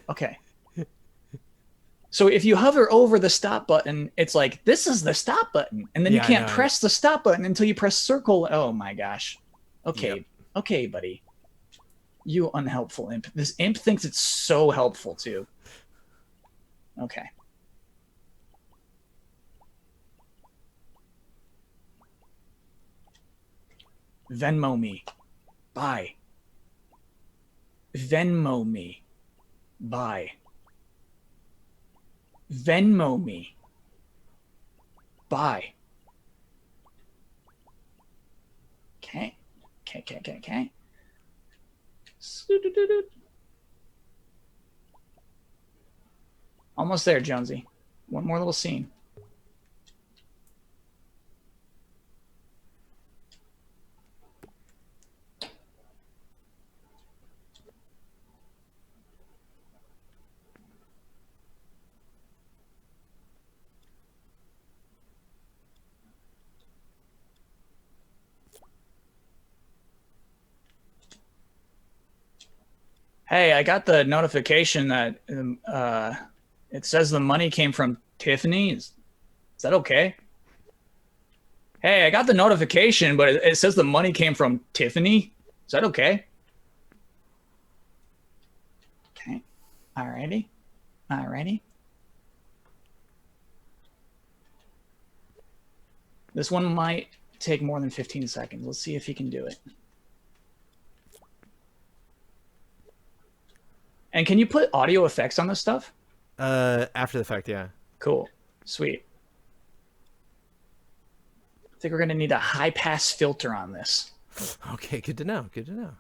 Speaker 2: So if you hover over the stop button, it's like, this is the stop button. And then you can't press the stop button until you press circle. Oh my gosh. Okay.
Speaker 1: Yep.
Speaker 2: Okay, buddy. You unhelpful imp. This imp thinks it's so helpful too. Okay. Venmo me. Bye. Venmo me. Bye. Venmo me. Bye. Okay. Almost there, Jonesy. One more little scene. Hey, I got the notification that it says the money came from Tiffany. Is that okay? Hey, I got the notification, but it says the money came from Tiffany. Is that okay? Okay. Alrighty. Alrighty. This one might take more than 15 seconds. Let's see if he can do it. And can you put audio effects on this stuff?
Speaker 1: After the fact, yeah.
Speaker 2: Cool. Sweet. I think we're going to need a high pass filter on this.
Speaker 1: Okay, good to know. Good to know.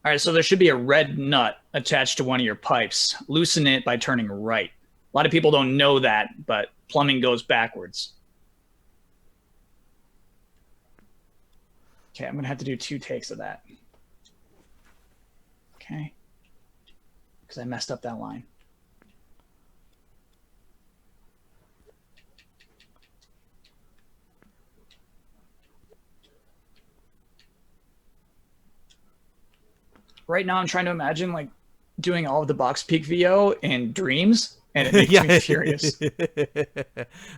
Speaker 2: All right, so there should be a red nut attached to one of your pipes. Loosen it by turning right. A lot of people don't know that, but plumbing goes backwards. Okay, I'm going to have to do 2 takes of that. Okay. Because I messed up that line. Right now I'm trying to imagine like doing all of the box peak VO in dreams, and it makes me furious.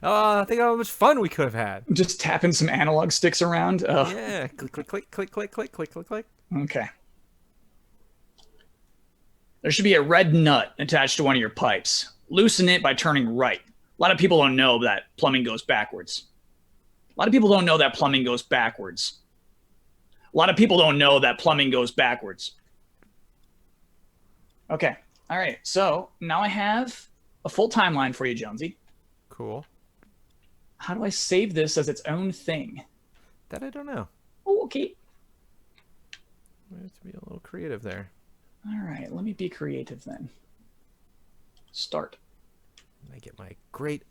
Speaker 1: Oh, think how much fun we could have had.
Speaker 2: Just tapping some analog sticks around. Ugh.
Speaker 1: Yeah, click, click, click, click, click, click, click, click, click.
Speaker 2: Okay. There should be a red nut attached to one of your pipes. Loosen it by turning right. A lot of people don't know that plumbing goes backwards. A lot of people don't know that plumbing goes backwards. A lot of people don't know that plumbing goes backwards. Okay. All right. So now I have a full timeline for you, Jonesy.
Speaker 1: Cool.
Speaker 2: How do I save this as its own thing?
Speaker 1: That I don't know.
Speaker 2: Oh, okay.
Speaker 1: We have to be a little creative there.
Speaker 2: All right. Let me be creative then. Start.
Speaker 1: I get my great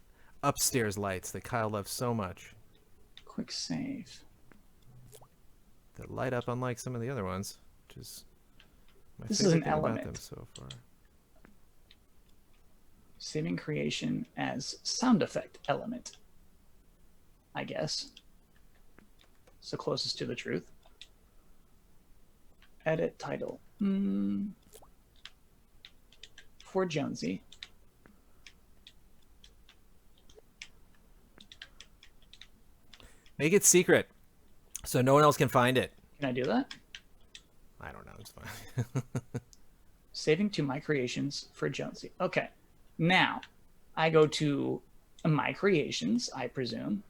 Speaker 1: upstairs lights that Kyle loves so much.
Speaker 2: Quick save.
Speaker 1: That light up unlike some of the other ones, which is my
Speaker 2: This
Speaker 1: favorite
Speaker 2: is an
Speaker 1: thing about
Speaker 2: element.
Speaker 1: them so far.
Speaker 2: Saving creation as sound effect element, I guess. So closest to the truth. Edit title. For Jonesy.
Speaker 1: Make it secret, so no one else can find it.
Speaker 2: Can I do that?
Speaker 1: I don't know. It's fine.
Speaker 2: Saving to my creations for Jonesy. Okay. Now, I go to my creations, I presume.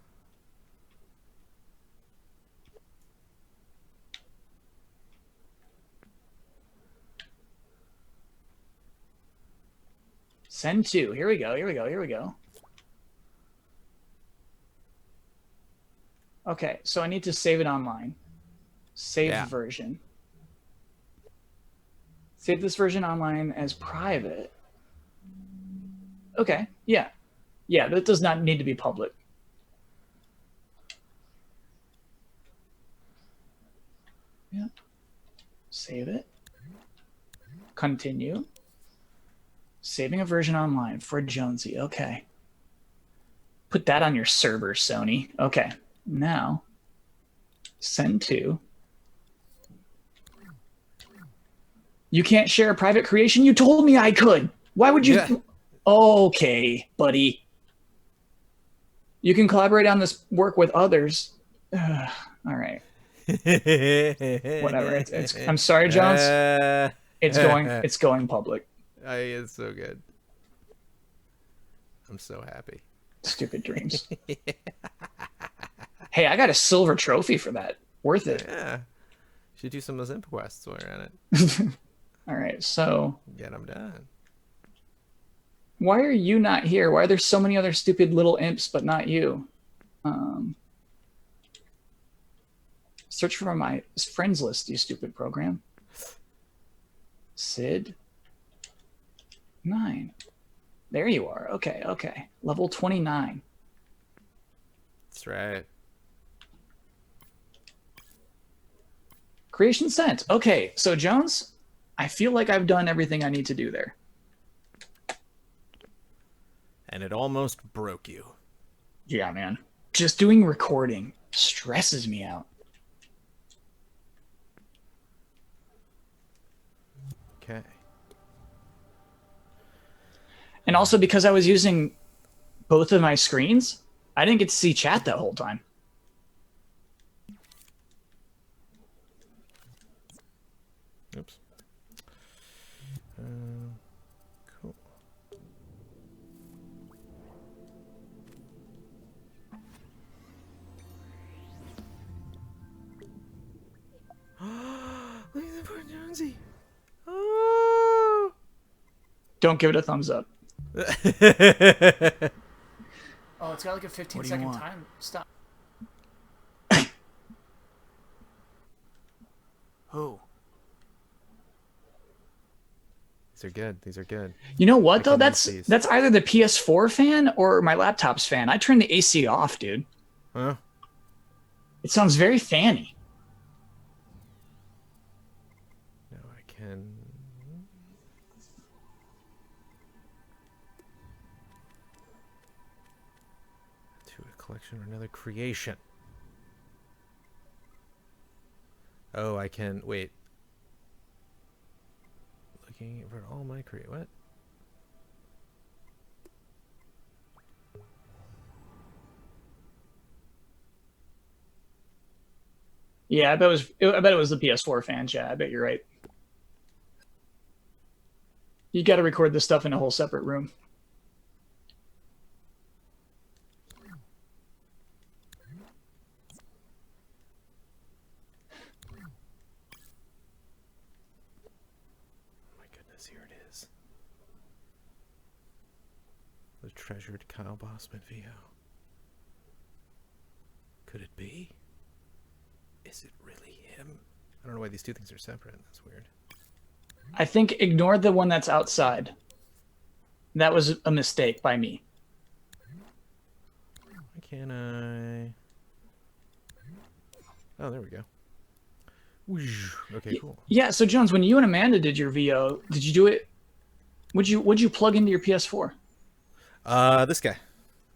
Speaker 2: Send to. Here we go. Here we go. Here we go. Okay, so I need to save it online. Save version. Save this version online as private. Okay, yeah. Yeah, that does not need to be public. Yeah. Save it. Continue. Saving a version online for Jonesy. Okay. Put that on your server, Sony. Okay. Now, send to. You can't share a private creation? You told me I could. Why would you?
Speaker 1: Yeah.
Speaker 2: Okay, buddy. You can collaborate on this work with others. All right. Whatever. I'm sorry, Jones. It's going public.
Speaker 1: It's so good. I'm so happy.
Speaker 2: Stupid dreams. Hey, I got a silver trophy for that. Worth it.
Speaker 1: Yeah. Should do some of those imp quests while you're at it.
Speaker 2: All right, so
Speaker 1: Get them done.
Speaker 2: why are you not here? Why are there so many other stupid little imps but not you? Search for my friends list, you stupid program. Sid 9. There you are. Okay, okay. Level 29.
Speaker 1: That's right.
Speaker 2: Creation sent. Okay, so Jones, I feel like I've done everything I need to do there.
Speaker 1: And it almost broke you.
Speaker 2: Yeah, man. Just doing recording stresses me out.
Speaker 1: Okay.
Speaker 2: And also because I was using both of my screens, I didn't get to see chat that whole time.
Speaker 1: Oops. Cool. Look at the poor Jonesy. Oh.
Speaker 2: Don't give it a thumbs up.
Speaker 5: Oh, it's got like a 15-second time. Stop. Who?
Speaker 1: These are good. These are good.
Speaker 2: You know what
Speaker 1: I
Speaker 2: though?
Speaker 1: can
Speaker 2: That's
Speaker 1: use these.
Speaker 2: that's either the PS4 fan or my laptop's fan. I turned the AC off, dude.
Speaker 1: Huh?
Speaker 2: It sounds very fanny.
Speaker 1: No, I can. To a collection or another creation. Oh, I can wait. Looking for all my what?
Speaker 2: Yeah, I bet it was the PS4 fan chat. I bet you're right. You got to record this stuff in a whole separate room.
Speaker 1: My goodness, here it is. The treasured Kyle Bossman VO. Could it be? Is it really him? I don't know why these two things are separate. That's weird.
Speaker 2: I think ignore the one that's outside. That was a mistake by me.
Speaker 1: Why can't I? Oh, there we go. Whoosh. Okay, cool.
Speaker 2: Yeah, so Jones, when you and Amanda did your VO, did you do it? Would you plug into your PS4?
Speaker 1: This guy.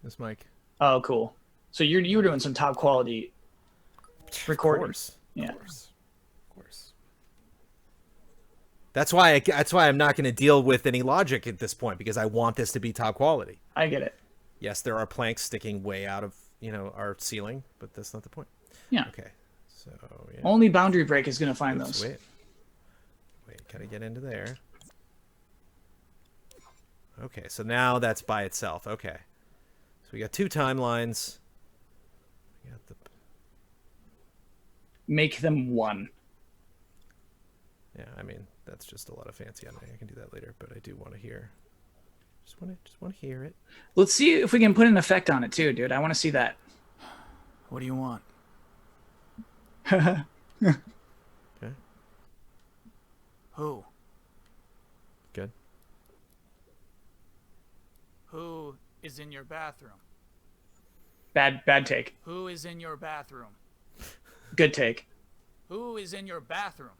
Speaker 1: This mic.
Speaker 2: Oh, cool. So you were doing some top quality recording.
Speaker 1: Of course.
Speaker 2: Yeah.
Speaker 1: Of course. Of course. That's why I'm not going to deal with any logic at this point, because I want this to be top quality.
Speaker 2: I get it.
Speaker 1: Yes, there are planks sticking way out of, our ceiling, but that's not the point.
Speaker 2: Yeah.
Speaker 1: Okay. So, yeah.
Speaker 2: Only Boundary Break is going to find
Speaker 1: Oops,
Speaker 2: those.
Speaker 1: Wait, gotta get into there. Okay, so now that's by itself. Okay. So we got two timelines. We got the
Speaker 2: Make them one.
Speaker 1: Yeah, I mean, that's just a lot of fancy on me. I can do that later, but I do want to hear. Just want to hear it.
Speaker 2: Let's see if we can put an effect on it too, dude. I want to see that.
Speaker 5: What do you want?
Speaker 1: Okay.
Speaker 5: Who?
Speaker 1: Good.
Speaker 5: Who is in your bathroom?
Speaker 2: Bad take.
Speaker 5: Who is in your bathroom?
Speaker 2: Good take.
Speaker 5: Who is in your bathroom?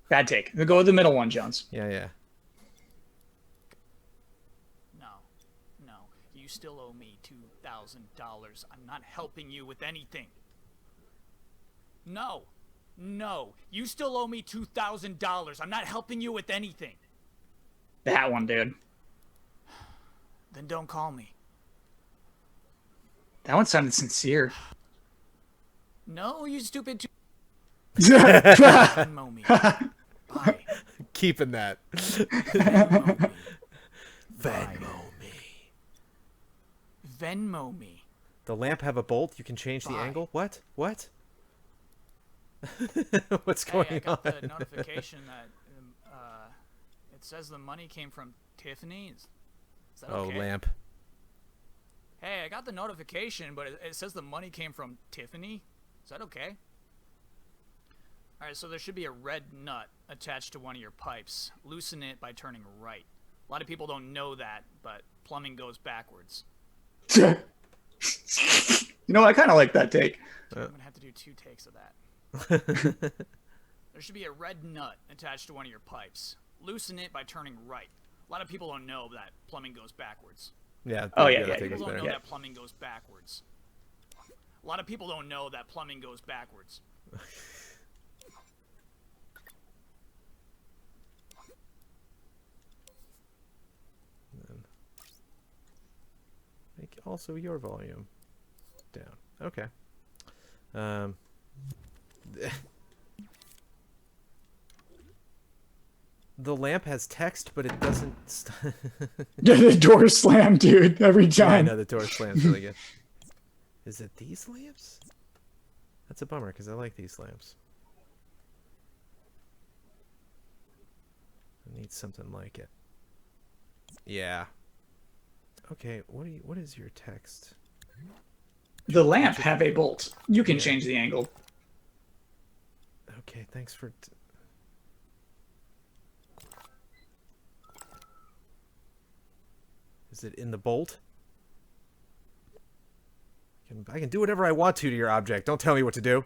Speaker 2: Bad take. We'll go with the middle one, Jones.
Speaker 1: Yeah.
Speaker 5: No. You still owe me $2,000. I'm not helping you with anything. No. You still owe me $2,000. I'm not helping you with anything.
Speaker 2: That one, dude.
Speaker 5: Then don't call me.
Speaker 2: That one sounded sincere.
Speaker 5: No, you stupid.
Speaker 2: Venmo
Speaker 5: Venmo me. Bye.
Speaker 1: Keeping that.
Speaker 5: Venmo me.
Speaker 1: Venmo me.
Speaker 5: Venmo me.
Speaker 1: The lamp have a bolt? You can change the
Speaker 5: Bye.
Speaker 1: angle? What? What's
Speaker 5: Hey,
Speaker 1: going
Speaker 5: I got
Speaker 1: on?
Speaker 5: the notification that it says the money came from Tiffany's. Is that
Speaker 1: Oh,
Speaker 5: okay?
Speaker 1: lamp.
Speaker 5: Hey, I got the notification, but it says the money came from Tiffany. Is that okay? Alright, so there should be a red nut attached to one of your pipes. Loosen it by turning right. A lot of people don't know that, but plumbing goes backwards.
Speaker 2: You know, I kind of like that take.
Speaker 5: I'm gonna have to do 2 takes of that. There should be a red nut attached to one of your pipes. Loosen it by turning right. A lot of people don't know that plumbing goes backwards.
Speaker 1: Yeah.
Speaker 2: Oh, yeah,
Speaker 1: I think
Speaker 5: People
Speaker 1: it's
Speaker 5: don't
Speaker 1: better.
Speaker 5: know that plumbing goes backwards. A lot of people don't know that plumbing goes backwards.
Speaker 1: Make also your volume down. Okay. Um, the lamp has text, but it doesn't.
Speaker 2: The door slammed, dude, every
Speaker 1: Yeah, I
Speaker 2: time.
Speaker 1: know the door slams really good. Is it these lamps? That's a bummer because I like these lamps. I need something like it. Yeah. Okay. What is your text?
Speaker 2: The lamp have a bolt. You can change the angle.
Speaker 1: Okay. Thanks for. Is it in the bolt? I can do whatever I want to your object. Don't tell me what to do.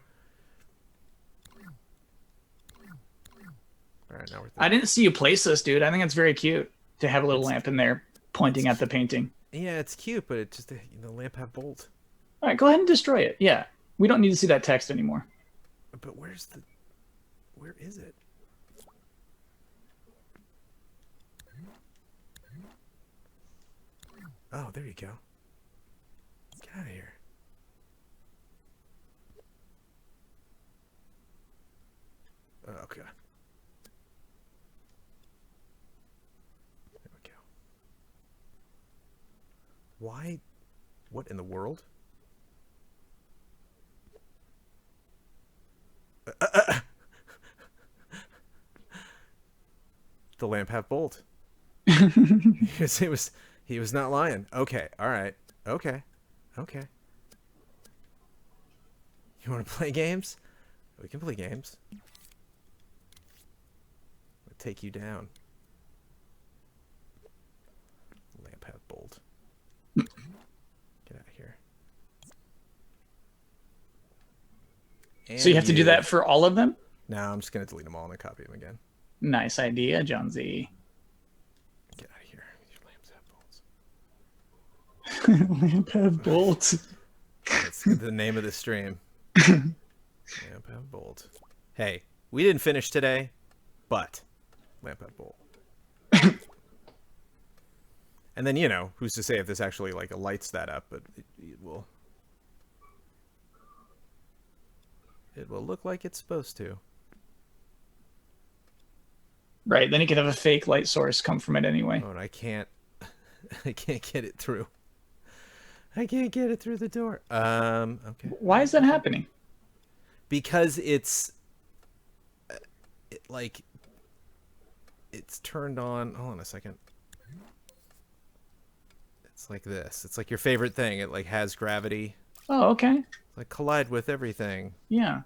Speaker 1: All right, now we're.
Speaker 2: I didn't see you place this, dude. I think it's very cute to have a little lamp in there pointing at the painting.
Speaker 1: Yeah, it's cute, but it just the lamp have bolt.
Speaker 2: All right, go ahead and destroy it. Yeah, we don't need to see that text anymore.
Speaker 1: But where is it? Oh, there you go. Get out of here. Okay. There we go. Why? What in the world? The lamp have bolt. He was not lying. Okay, all right. Okay. Okay. You want to play games? We can play games. I'll take you down. Lamp have bolt. Get out of here.
Speaker 2: So you have to do that for all of them?
Speaker 1: No, I'm just going to delete them all and then copy them again.
Speaker 2: Nice idea, Jonesy.
Speaker 1: Get out of here. These lamps have bolts.
Speaker 2: Lamp have bolt.
Speaker 1: That's the name of the stream. Lamp have bolt. Hey, we didn't finish today, but lamp have bolt. And then, who's to say if this actually like lights that up, but it will. It will look like it's supposed to.
Speaker 2: Right, then you could have a fake light source come from it anyway.
Speaker 1: Oh, and I can't get it through. I can't get it through the door. Okay.
Speaker 2: Why is that happening?
Speaker 1: Because it's turned on. Hold on a second. It's like this. It's like your favorite thing. It like has gravity.
Speaker 2: Oh, okay.
Speaker 1: It's like collide with everything.
Speaker 2: Yeah.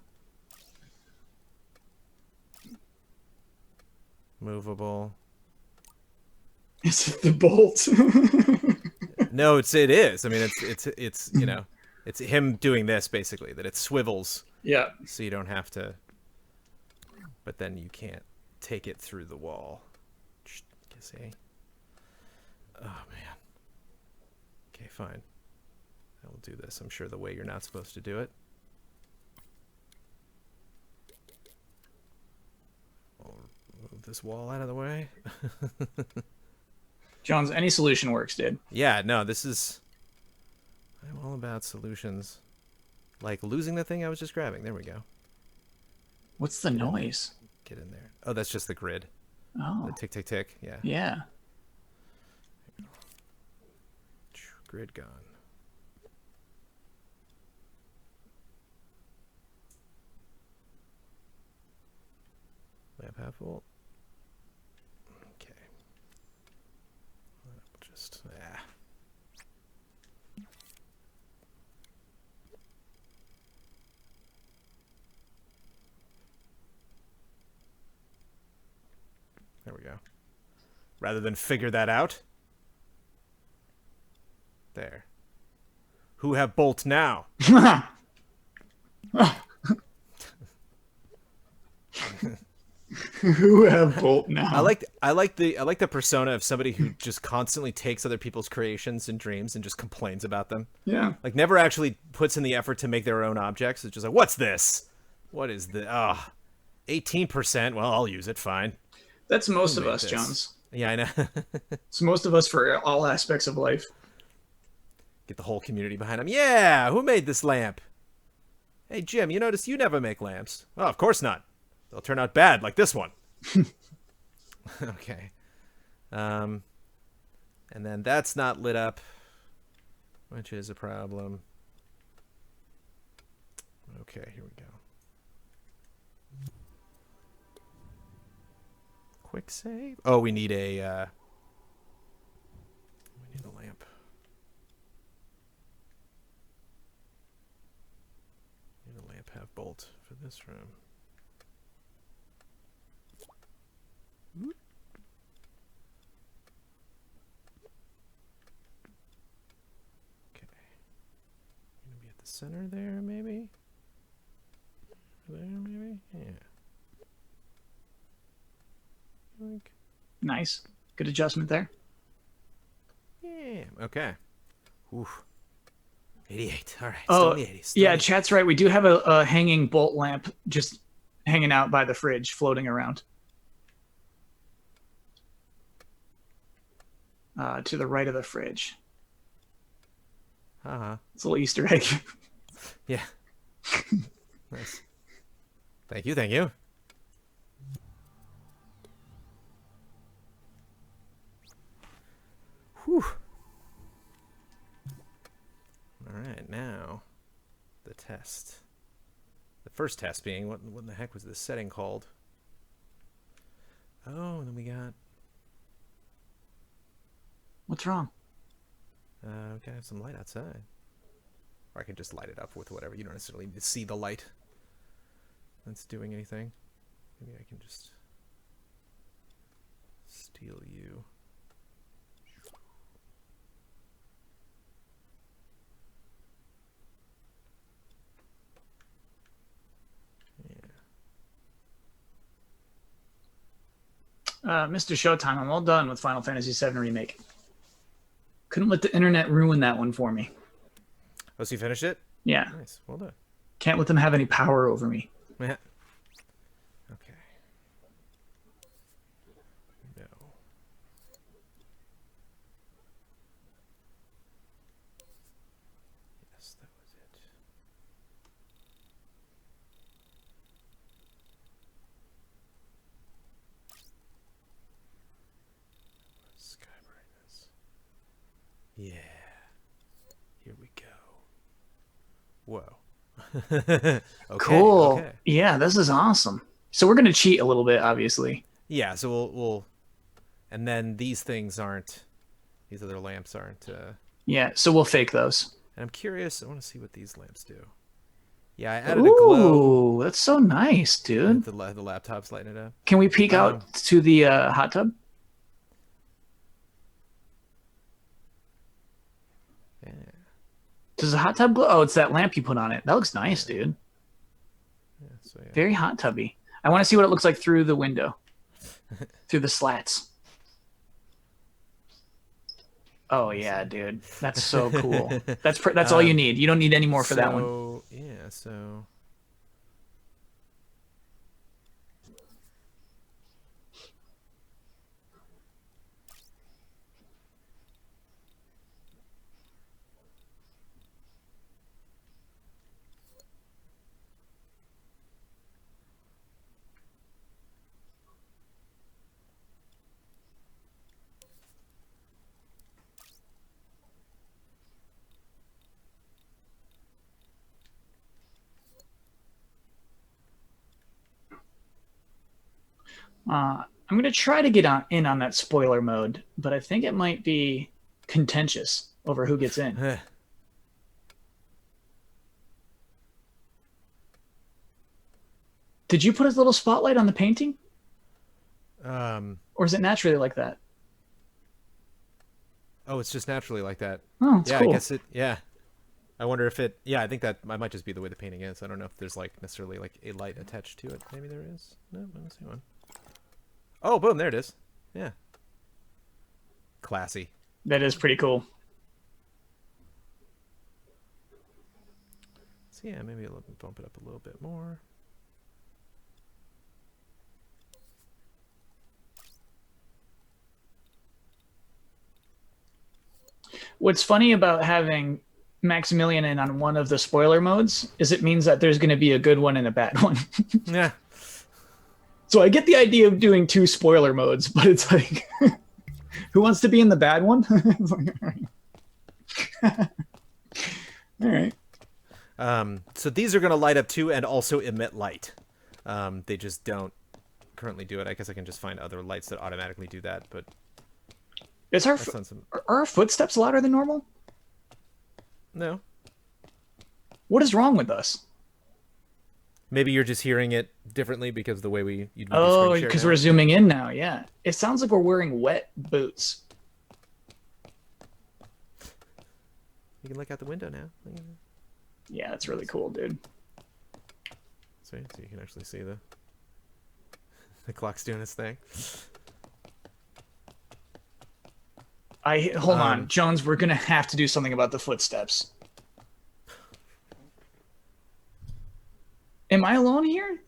Speaker 1: Movable.
Speaker 2: Is it the bolt?
Speaker 1: No, it is. I mean, it's it's him doing this basically, that it swivels.
Speaker 2: Yeah.
Speaker 1: So you don't have to. But then you can't take it through the wall. See? Oh man. Okay, fine. I will do this. I'm sure the way you're not supposed to do it. I'll move this wall out of the way.
Speaker 2: Jones, any solution works, dude.
Speaker 1: Yeah, no, I'm all about solutions. Like losing the thing I was just grabbing. There we go.
Speaker 2: What's the noise?
Speaker 1: Get in there. Oh, that's just the grid.
Speaker 2: Oh.
Speaker 1: The tick, tick, tick. Yeah.
Speaker 2: Yeah.
Speaker 1: Grid gone. Lamp half volt. Okay. Just There we go. Rather than figure that out. There. Who have bolt now?
Speaker 2: Who have bolt now?
Speaker 1: I like the persona of somebody who just constantly takes other people's creations and dreams and just complains about them.
Speaker 2: Yeah.
Speaker 1: Like never actually puts in the effort to make their own objects. It's just like, what's this? What is the 18%? Well, I'll use it. Fine.
Speaker 2: That's most of
Speaker 1: made
Speaker 2: us,
Speaker 1: this?
Speaker 2: Jones.
Speaker 1: Yeah, I know.
Speaker 2: It's most of us for all aspects of life.
Speaker 1: Get the whole community behind him. Yeah, who made this lamp? Hey, Jim, you notice you never make lamps. Oh, of course not. They'll turn out bad like this one. Okay. And then that's not lit up, which is a problem. Okay, here we go. Quick save. Oh, we need a lamp. Need a lamp half bolt for this room. Okay. Gonna be at the center there, maybe. There, maybe. Yeah. Like,
Speaker 2: Nice. Good adjustment there.
Speaker 1: yeah. Okay. Oof. 88. All right.
Speaker 2: Oh,
Speaker 1: Still in the 80s. Still
Speaker 2: yeah,
Speaker 1: in the 80s.
Speaker 2: chat's right. We do have a hanging bolt lamp just hanging out by the fridge, floating around. To the right of the fridge.
Speaker 1: Uh-huh.
Speaker 2: It's a little Easter egg.
Speaker 1: Yeah. Nice. Thank you. Thank you. Whew. All right, now the test. The first test being, what in the heck was this setting called? Oh, and then we got...
Speaker 2: What's wrong?
Speaker 1: we gotta have some light outside. Or I can just light it up with whatever. You don't necessarily need to see the light that's doing anything. Maybe I can just steal you.
Speaker 2: Mr. Showtime, I'm all done with Final Fantasy VII Remake. Couldn't let the internet ruin that one for me.
Speaker 1: Oh, so you finished it?
Speaker 2: Yeah.
Speaker 1: Nice. Well done.
Speaker 2: Can't let them have any power over me.
Speaker 1: Yeah. Okay. No. Yes, that was it. Sky brightness. Yeah. Here we go. Whoa. Okay,
Speaker 2: Cool.
Speaker 1: Okay.
Speaker 2: Yeah, this is awesome. So we're gonna cheat a little bit, obviously.
Speaker 1: Yeah, so we'll and then these things aren't, these other lamps aren't,
Speaker 2: Yeah, so we'll fake those.
Speaker 1: and I'm curious, I want to see what these lamps do. Yeah, I added a glow.
Speaker 2: Ooh, that's so nice, dude.
Speaker 1: The laptop's lighting it up.
Speaker 2: Can we peek out to the hot tub?
Speaker 1: Yeah.
Speaker 2: Does the hot tub glow? Oh, it's that lamp you put on it. That looks nice, dude.
Speaker 1: So yeah.
Speaker 2: Very hot tubby. I want to see what it looks like through the window, through the slats. Oh yeah, dude, that's so cool. That's all you need. You don't need any more for that one.
Speaker 1: Yeah, so
Speaker 2: I'm gonna try to get in on that spoiler mode, but I think it might be contentious over who gets in. Did you put a little spotlight on the painting, or is it naturally like that?
Speaker 1: oh, it's just naturally like that.
Speaker 2: Oh, it's
Speaker 1: Yeah,
Speaker 2: cool.
Speaker 1: I guess it. Yeah, I wonder if it. Yeah, I think that might just be the way the painting is. I don't know if there's like necessarily like a light attached to it. Maybe there is. No, I don't see one. Oh, boom! There it is. Yeah. Classy.
Speaker 2: That is pretty cool.
Speaker 1: So yeah, maybe I'll bump it up a little bit more.
Speaker 2: What's funny about having Maximilian in on one of the spoiler modes is it means that there's going to be a good one and a bad one.
Speaker 1: Yeah.
Speaker 2: So I get the idea of doing 2 spoiler modes, but it's like, who wants to be in the bad one? All right.
Speaker 1: So these are going to light up too and also emit light. They just don't currently do it. I guess I can just find other lights that automatically do that, but
Speaker 2: Is our,
Speaker 1: that sounds
Speaker 2: are our footsteps louder than normal?
Speaker 1: no.
Speaker 2: What is wrong with us?
Speaker 1: Maybe you're just hearing it differently because the way we do
Speaker 2: Oh,
Speaker 1: screen share
Speaker 2: because
Speaker 1: now.
Speaker 2: we're zooming in now. Yeah. It sounds like we're wearing wet boots.
Speaker 1: You can look out the window now.
Speaker 2: Yeah, that's really cool, dude.
Speaker 1: So you can actually see the clock's doing its thing.
Speaker 2: Hold on, Jones. We're gonna have to do something about the footsteps. Am I alone here?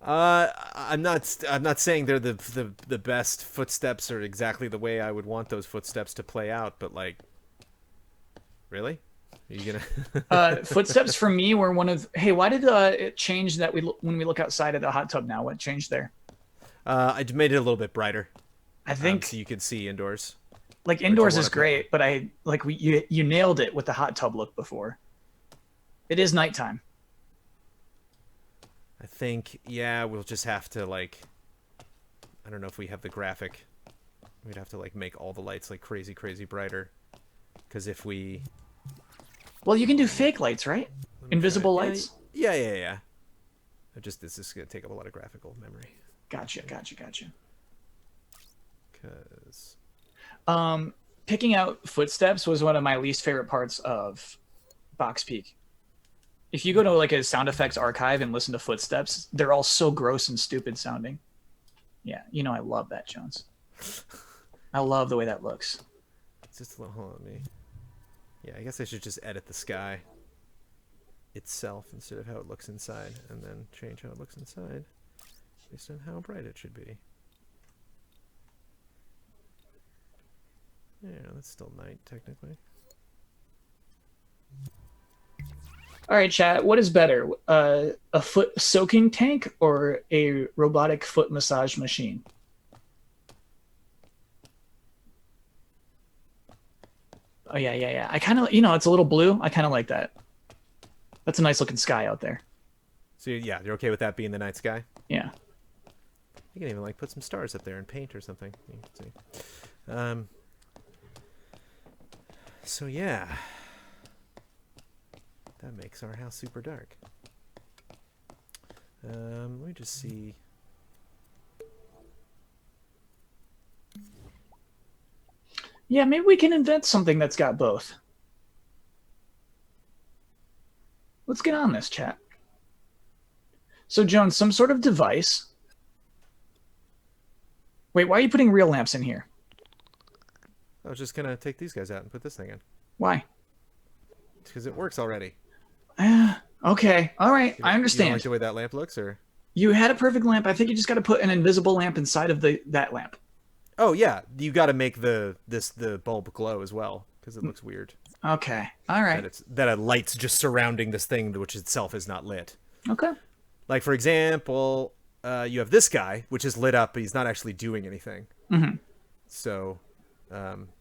Speaker 1: I'm not saying they're the best footsteps or exactly the way I would want those footsteps to play out, but like, really? Are you gonna?
Speaker 2: Footsteps for me were one of. Hey, why did it change that when we look outside of the hot tub now? What changed there?
Speaker 1: I made it a little bit brighter.
Speaker 2: I think
Speaker 1: so you could see indoors.
Speaker 2: like indoors is
Speaker 1: wanna put-
Speaker 2: great, but you nailed it with the hot tub look before. It is nighttime.
Speaker 1: I think, yeah, we'll just have to, like, I don't know if we have the graphic. We'd have to, like, make all the lights, like, crazy, crazy brighter. Because if we...
Speaker 2: Well, you can do fake lights, right? Invisible
Speaker 1: Yeah,
Speaker 2: lights.
Speaker 1: Yeah. This is going to take up a lot of graphical memory.
Speaker 2: Gotcha.
Speaker 1: Because...
Speaker 2: Picking out footsteps was one of my least favorite parts of Box Peak. If you go to like a sound effects archive and listen to footsteps, they're all so gross and stupid sounding. Yeah, you know I love that, Jones. I love the way that looks.
Speaker 1: It's just a little... Hold on, me. Yeah, I guess I should just edit the sky itself instead of how it looks inside, and then change how it looks inside based on how bright it should be. Yeah, that's still night, technically.
Speaker 2: All right, chat. What is better, a foot soaking tank or a robotic foot massage machine? Oh yeah. I kind of, it's a little blue. I kind of like that. That's a nice looking sky out there.
Speaker 1: So yeah, you're okay with that being the night sky?
Speaker 2: Yeah.
Speaker 1: You can even like put some stars up there and paint or something. You can see. So yeah, that makes our house super dark. Let me just see.
Speaker 2: Yeah, maybe we can invent something that's got both. Let's get on this, chat. So, Jones, some sort of device. Wait, why are you putting real lamps in here?
Speaker 1: I was just gonna take these guys out and put this thing in
Speaker 2: Why?
Speaker 1: because it works already.
Speaker 2: Okay, all right,
Speaker 1: You don't-
Speaker 2: I
Speaker 1: You
Speaker 2: understand.
Speaker 1: don't like the way that lamp looks, or?
Speaker 2: You had a perfect lamp. I think you just got to put an invisible lamp inside of that lamp.
Speaker 1: Oh yeah, you got to make the bulb glow as well because it looks weird.
Speaker 2: Okay, all right.
Speaker 1: That a light's just surrounding this thing which itself is not lit.
Speaker 2: Okay.
Speaker 1: Like for example, you have this guy which is lit up, but he's not actually doing anything.
Speaker 2: Mm-hmm.
Speaker 1: So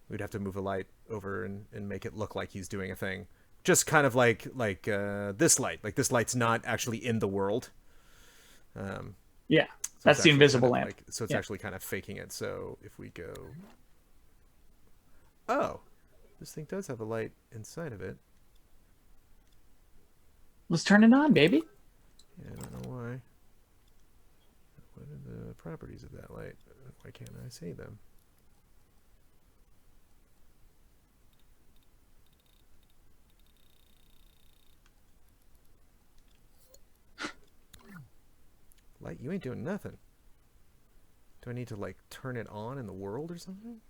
Speaker 1: we'd have to move a light over and make it look like he's doing a thing. Just kind of like this light. Like this light's not actually in the world.
Speaker 2: Yeah,
Speaker 1: So
Speaker 2: that's
Speaker 1: it's
Speaker 2: the
Speaker 1: actually
Speaker 2: invisible
Speaker 1: kind of
Speaker 2: lamp.
Speaker 1: so it's
Speaker 2: Yeah.
Speaker 1: actually kind of faking it. So if we go... Oh, this thing does have a light inside of it.
Speaker 2: Let's turn it on, baby.
Speaker 1: Yeah, I don't know why. What are the properties of that light? Why can't I see them? Light, you ain't doing nothing. Do I need to like turn it on in the world or something?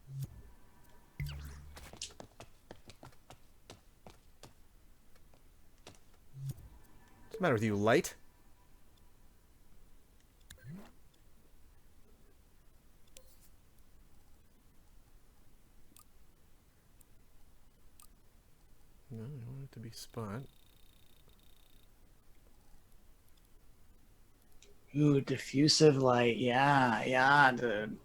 Speaker 1: What's the matter with you, light? to be spot.
Speaker 2: Ooh, diffusive light. Yeah, yeah, dude.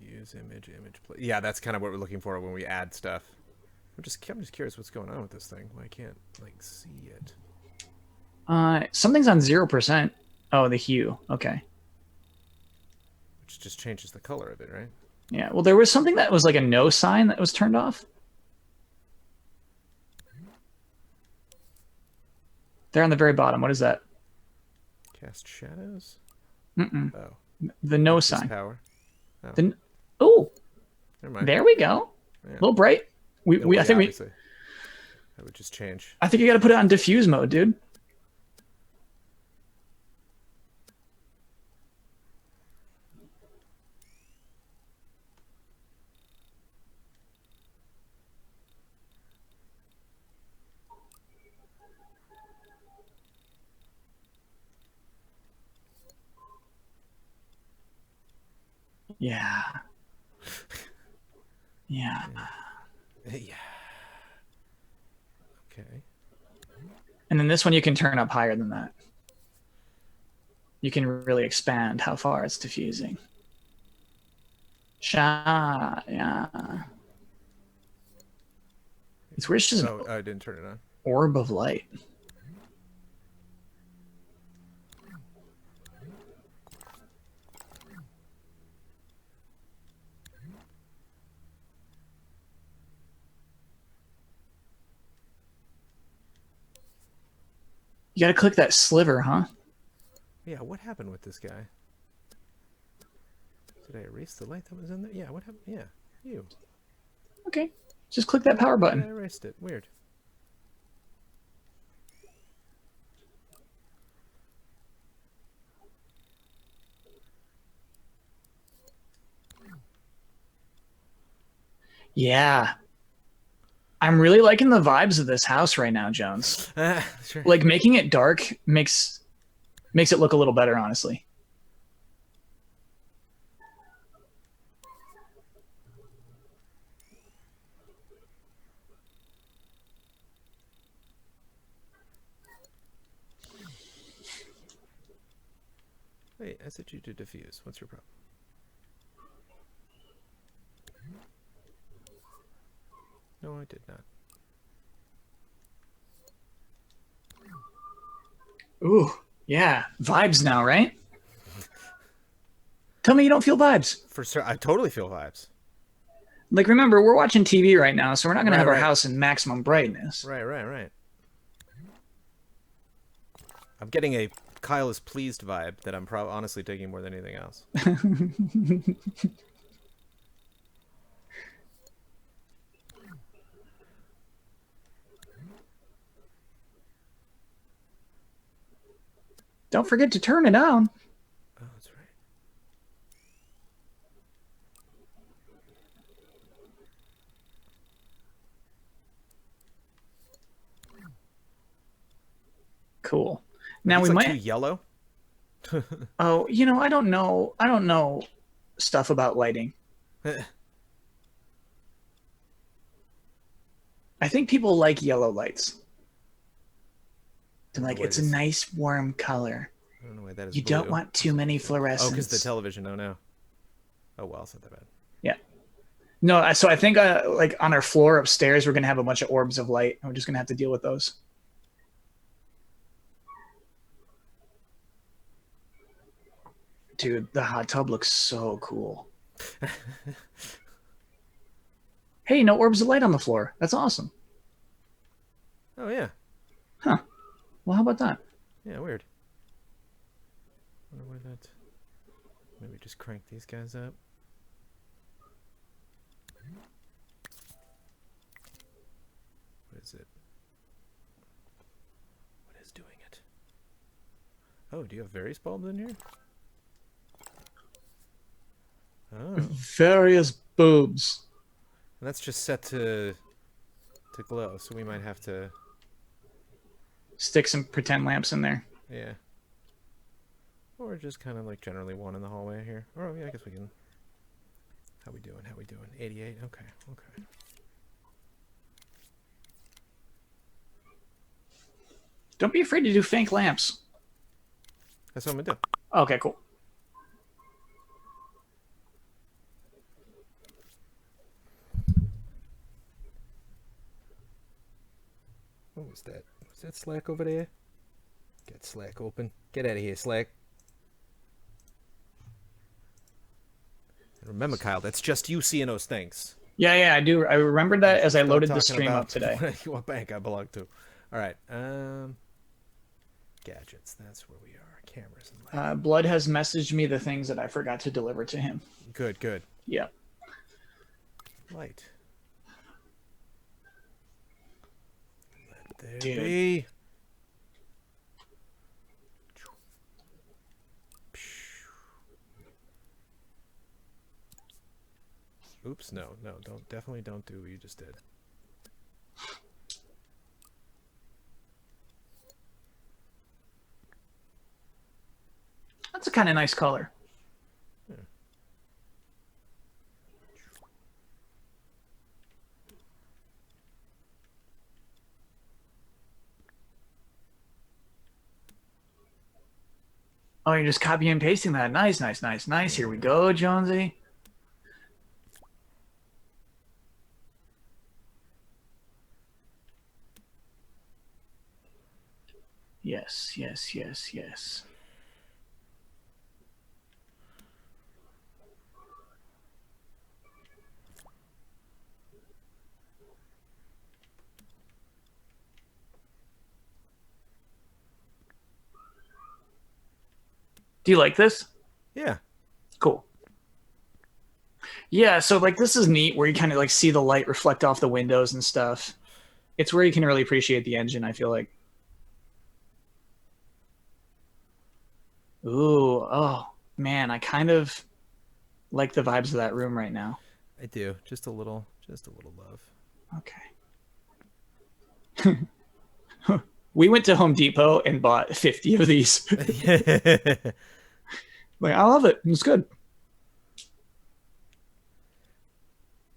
Speaker 1: Use image play. Yeah, that's kind of what we're looking for when we add stuff. I'm just curious what's going on with this thing. Why I can't like see it.
Speaker 2: Something's on 0%. Oh, the hue. Okay.
Speaker 1: Which just changes the color of it, right?
Speaker 2: Yeah. Well, there was something that was like a no sign that was turned off. There on the very bottom. What is that?
Speaker 1: Cast shadows.
Speaker 2: Mm-mm.
Speaker 1: Oh,
Speaker 2: The no
Speaker 1: Axis
Speaker 2: sign.
Speaker 1: power. Oh,
Speaker 2: Oh,
Speaker 1: never mind.
Speaker 2: there we go.
Speaker 1: Yeah.
Speaker 2: A little bright.
Speaker 1: Yeah, well,
Speaker 2: I think
Speaker 1: obviously. That would just change.
Speaker 2: I think you got to put it on diffuse mode, dude. Yeah. Yeah.
Speaker 1: Yeah. Okay.
Speaker 2: And then this one you can turn up higher than that. You can really expand how far it's diffusing. Yeah. It's weird. It's just
Speaker 1: Oh, I didn't turn it on.
Speaker 2: orb of light. You got to click that sliver, huh?
Speaker 1: Yeah, what happened with this guy? Did I erase the light that was in there? Yeah, what happened? Yeah, you.
Speaker 2: Okay. Just click that power
Speaker 1: I
Speaker 2: button.
Speaker 1: erased it. Weird.
Speaker 2: Yeah. I'm really liking the vibes of this house right now, Jones.
Speaker 1: Sure.
Speaker 2: Like making it dark makes it look a little better, honestly.
Speaker 1: Wait, I said you to diffuse. What's your problem? No, I did not.
Speaker 2: Ooh, yeah. Vibes now, right? Tell me you don't feel vibes.
Speaker 1: For sure, I totally feel vibes.
Speaker 2: Like, remember, we're watching TV right now, so we're not going to have our
Speaker 1: Right.
Speaker 2: house in maximum brightness.
Speaker 1: Right. I'm getting a Kyle is pleased vibe that I'm honestly digging more than anything else.
Speaker 2: Don't forget to turn it on.
Speaker 1: Oh, that's right.
Speaker 2: Cool.
Speaker 1: Now
Speaker 2: Now we
Speaker 1: like
Speaker 2: might.
Speaker 1: too yellow.
Speaker 2: Oh, you know, I don't know. I don't know stuff about lighting. I think people like yellow lights. They're like,
Speaker 1: why
Speaker 2: it's a
Speaker 1: this-
Speaker 2: nice warm color.
Speaker 1: I don't know why that is.
Speaker 2: You don't want too many fluorescents.
Speaker 1: Oh, because the television. Oh no. Oh well, it's not that bad.
Speaker 2: Yeah. No, so I think like on our floor upstairs, we're gonna have a bunch of orbs of light, and we're just gonna have to deal with those. Dude, the hot tub looks so cool. Hey, no orbs of light on the floor. That's awesome.
Speaker 1: Oh yeah.
Speaker 2: Huh. Well, how about that?
Speaker 1: Yeah, weird. Wonder why that. Maybe just crank these guys up. What is it? What is doing it? Oh, do you have various bulbs in here? Oh, and
Speaker 2: Various boobs.
Speaker 1: that's just set to glow, so we might have to.
Speaker 2: Stick some pretend lamps in there.
Speaker 1: Yeah. Or just kind of like generally one in the hallway here. Oh yeah, I guess we can. How we doing? 88? Okay.
Speaker 2: Don't be afraid to do fake lamps.
Speaker 1: That's what I'm gonna do.
Speaker 2: Okay, cool.
Speaker 1: What was that? Was that Slack over there? Get Slack open. Get out of here, Slack. Remember, Kyle, that's just you seeing those things.
Speaker 2: Yeah, I do. I remembered that as I
Speaker 1: Start
Speaker 2: loaded the
Speaker 1: talking
Speaker 2: stream
Speaker 1: about
Speaker 2: up today.
Speaker 1: what bank I belong to. All right. Gadgets. That's where we are. Cameras and light.
Speaker 2: Blood has messaged me the things that I forgot to deliver to him.
Speaker 1: Good, good.
Speaker 2: Yeah.
Speaker 1: Light. Let there
Speaker 2: Dude.
Speaker 1: be. Oops, no, definitely don't do what you just did.
Speaker 2: That's a kind of nice color.
Speaker 1: Yeah.
Speaker 2: Oh, you're just copy and pasting that. Nice. Here we go, Jonesy. Yes. Do you like this?
Speaker 1: Yeah.
Speaker 2: Cool. Yeah, so like this is neat where you kind of like see the light reflect off the windows and stuff. It's where you can really appreciate the engine, I feel like. Ooh, oh man, I kind of like the vibes of that room right now.
Speaker 1: I do. Just a little love.
Speaker 2: Okay. We went to Home Depot and bought 50 of these. Like, I love it. It's good.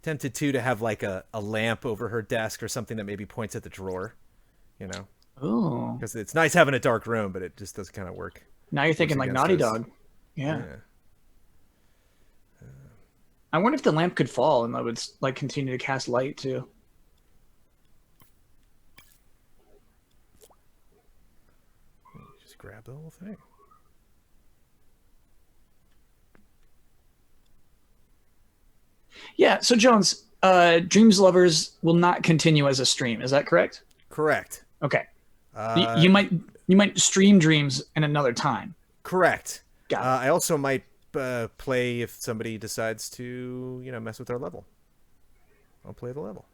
Speaker 1: Tempted to have like a lamp over her desk or something that maybe points at the drawer, you know?
Speaker 2: Ooh.
Speaker 1: Because it's nice having a dark room, but it just doesn't kind of work.
Speaker 2: Now you're thinking like
Speaker 1: against
Speaker 2: Naughty
Speaker 1: us.
Speaker 2: Dog. Yeah. I wonder if the lamp could fall and that would like continue to cast light too.
Speaker 1: Just grab the whole thing.
Speaker 2: Yeah. So Jones, Dreams Lovers will not continue as a stream. Is that correct?
Speaker 1: Correct.
Speaker 2: Okay. You might stream Dreams in another time.
Speaker 1: Correct.
Speaker 2: Got it.
Speaker 1: I also might play if somebody decides to, mess with our level. I'll play the level.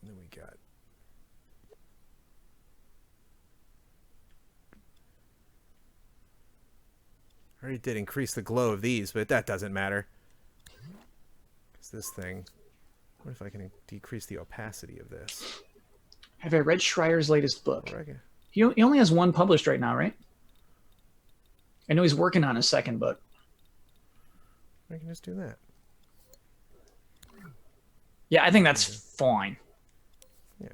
Speaker 1: And then we got... I already did increase the glow of these, but that doesn't matter. Because this thing... What if I can decrease the opacity of this?
Speaker 2: Have I read Schreier's latest book?
Speaker 1: I can,
Speaker 2: He only has one published right now, right? I know he's working on his second book.
Speaker 1: I can just do that.
Speaker 2: Yeah, I think that's fine.
Speaker 1: Yeah.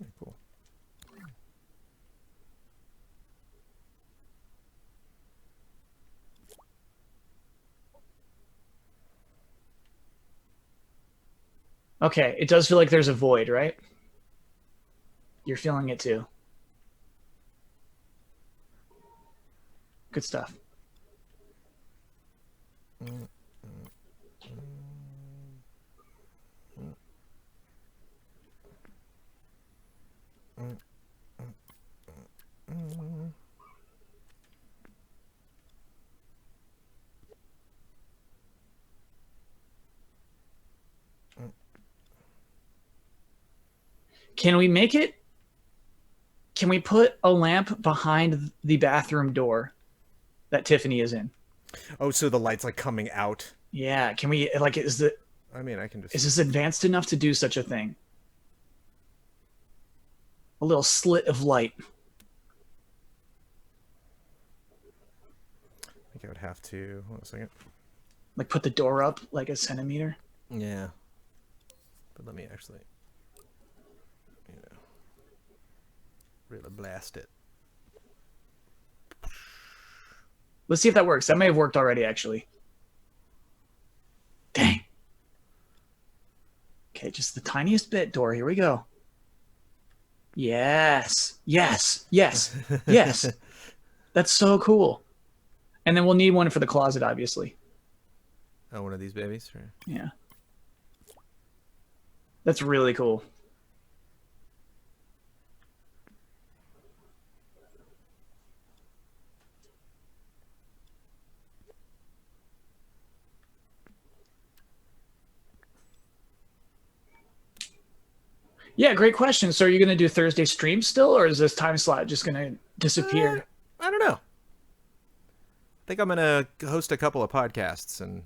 Speaker 1: Yeah, cool.
Speaker 2: Okay, it does feel like there's a void, right? You're feeling it too. Good stuff. Can we make it? Can we put a lamp behind the bathroom door that Tiffany is in?
Speaker 1: Oh, so the light's like coming out.
Speaker 2: Yeah. Can we like is
Speaker 1: I mean, I can just...
Speaker 2: this advanced enough to do such a thing? A little slit of light.
Speaker 1: I think I would have to. Hold on a second.
Speaker 2: Like put the door up like a centimeter.
Speaker 1: Yeah. But let me actually, really blast it.
Speaker 2: Let's see if that works. That may have worked already, actually. Dang. Okay, just the tiniest bit, door. Here we go. Yes. Yes. Yes. Yes. That's so cool. And then we'll need one for the closet, obviously.
Speaker 1: Oh, one of these babies? Or...
Speaker 2: Yeah. That's really cool. Yeah, great question. So are you going to do Thursday stream still, or is this time slot just going to disappear?
Speaker 1: I don't know. I think I'm going to host a couple of podcasts and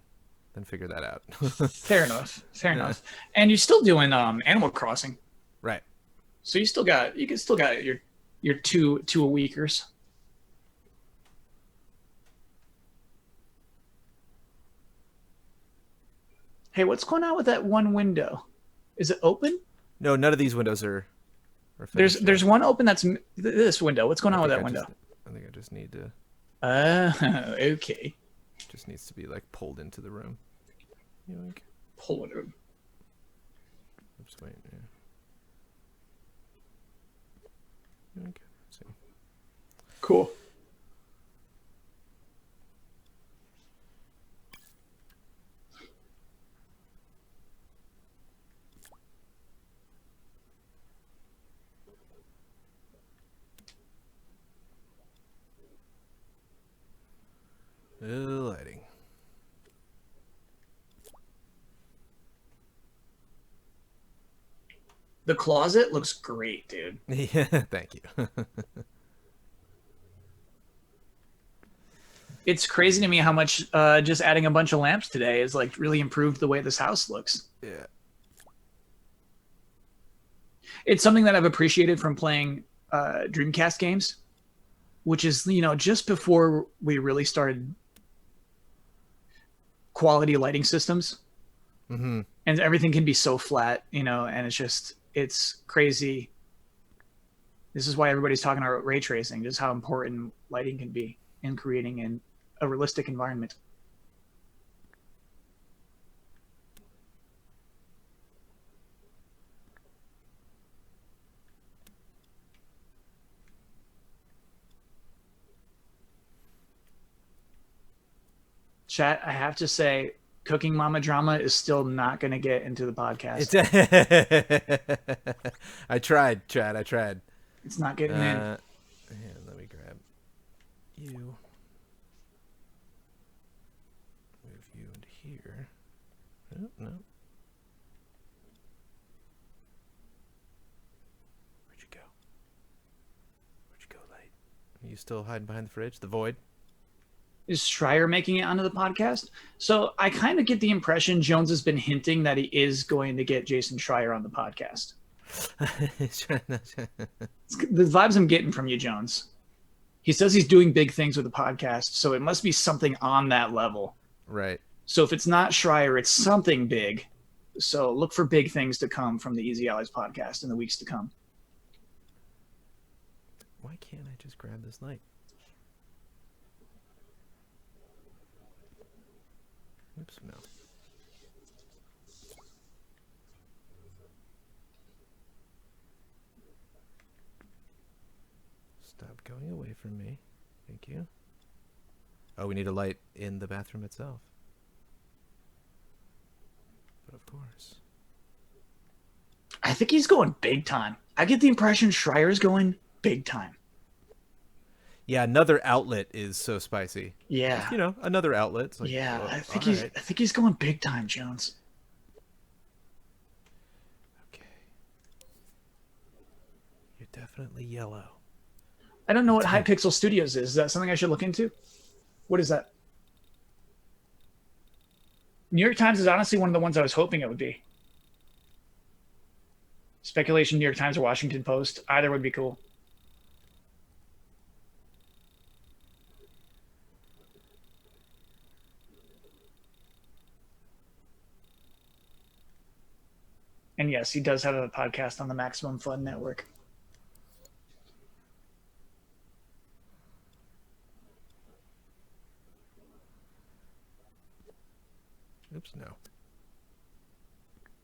Speaker 1: then figure that out.
Speaker 2: Fair enough. Fair enough. And you're still doing Animal Crossing.
Speaker 1: Right.
Speaker 2: So you still got your two a weekers. Hey, what's going on with that one window? Is it open?
Speaker 1: No, none of these windows are finished
Speaker 2: There's
Speaker 1: yet.
Speaker 2: one open that's this window. What's going on with that window?
Speaker 1: I think I just need to.
Speaker 2: Okay.
Speaker 1: Just needs to be like pulled into the room. Yoink.
Speaker 2: Pull it.
Speaker 1: Oops, wait. Yeah. Yoink. See.
Speaker 2: Cool.
Speaker 1: Lighting.
Speaker 2: The closet looks great, dude.
Speaker 1: Yeah, thank you.
Speaker 2: It's crazy to me how much just adding a bunch of lamps today has like really improved the way this house looks.
Speaker 1: Yeah.
Speaker 2: It's something that I've appreciated from playing Dreamcast games, which is, just before we really started quality lighting systems.
Speaker 1: Mm-hmm.
Speaker 2: And everything can be so flat, and it's crazy. This is why everybody's talking about ray tracing, just how important lighting can be in creating a realistic environment. Chat, I have to say, Cooking Mama Drama is still not going to get into the podcast.
Speaker 1: I tried, Chad. I tried.
Speaker 2: It's not getting in.
Speaker 1: Yeah, let me grab you. Move you into here. Oh, no. Where'd you go? Where'd you go, Light? Are you still hiding behind the fridge? The void?
Speaker 2: Is Schreier making it onto the podcast? So I kind of get the impression Jones has been hinting that he is going to get Jason Schreier on the podcast. It's the vibes I'm getting from you, Jones. He says he's doing big things with the podcast, so it must be something on that level.
Speaker 1: Right.
Speaker 2: So if it's not Schreier, it's something big. So look for big things to come from the Easy Allies podcast in the weeks to come.
Speaker 1: Why can't I just grab this light? Oops, no. Stop going away from me. Thank you. Oh, we need a light in the bathroom itself. But of course.
Speaker 2: I think he's going big time. I get the impression Schreier's going big time.
Speaker 1: Yeah, another outlet is so spicy.
Speaker 2: Yeah.
Speaker 1: Another outlet. It's like,
Speaker 2: Yeah,
Speaker 1: oh,
Speaker 2: I think
Speaker 1: all
Speaker 2: he's
Speaker 1: right.
Speaker 2: I think he's going big time, Jones.
Speaker 1: Okay. You're definitely yellow.
Speaker 2: I don't know what Hypixel Studios is. Is that something I should look into? What is that? New York Times is honestly one of the ones I was hoping it would be. Speculation, New York Times or Washington Post. Either would be cool. And yes, he does have a podcast on the Maximum Fun Network.
Speaker 1: Oops, no.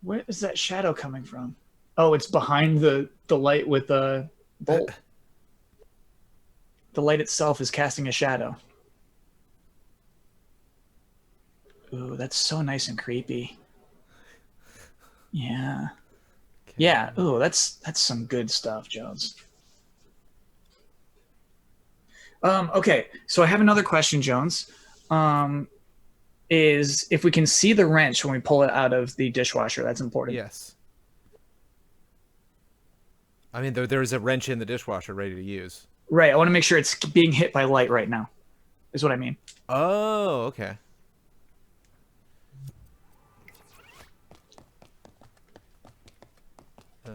Speaker 2: Where is that shadow coming from? Oh, it's behind the light with the bolt. The light itself is casting a shadow. Ooh, that's so nice and creepy. Yeah.
Speaker 1: Okay.
Speaker 2: Yeah. Ooh, that's some good stuff, Jones. Okay, so I have another question, Jones. Is if we can see the wrench when we pull it out of the dishwasher, that's important.
Speaker 1: Yes. I mean, there is a wrench in the dishwasher ready to use.
Speaker 2: Right. I want to make sure it's being hit by light right now. Is what I mean.
Speaker 1: Oh, okay.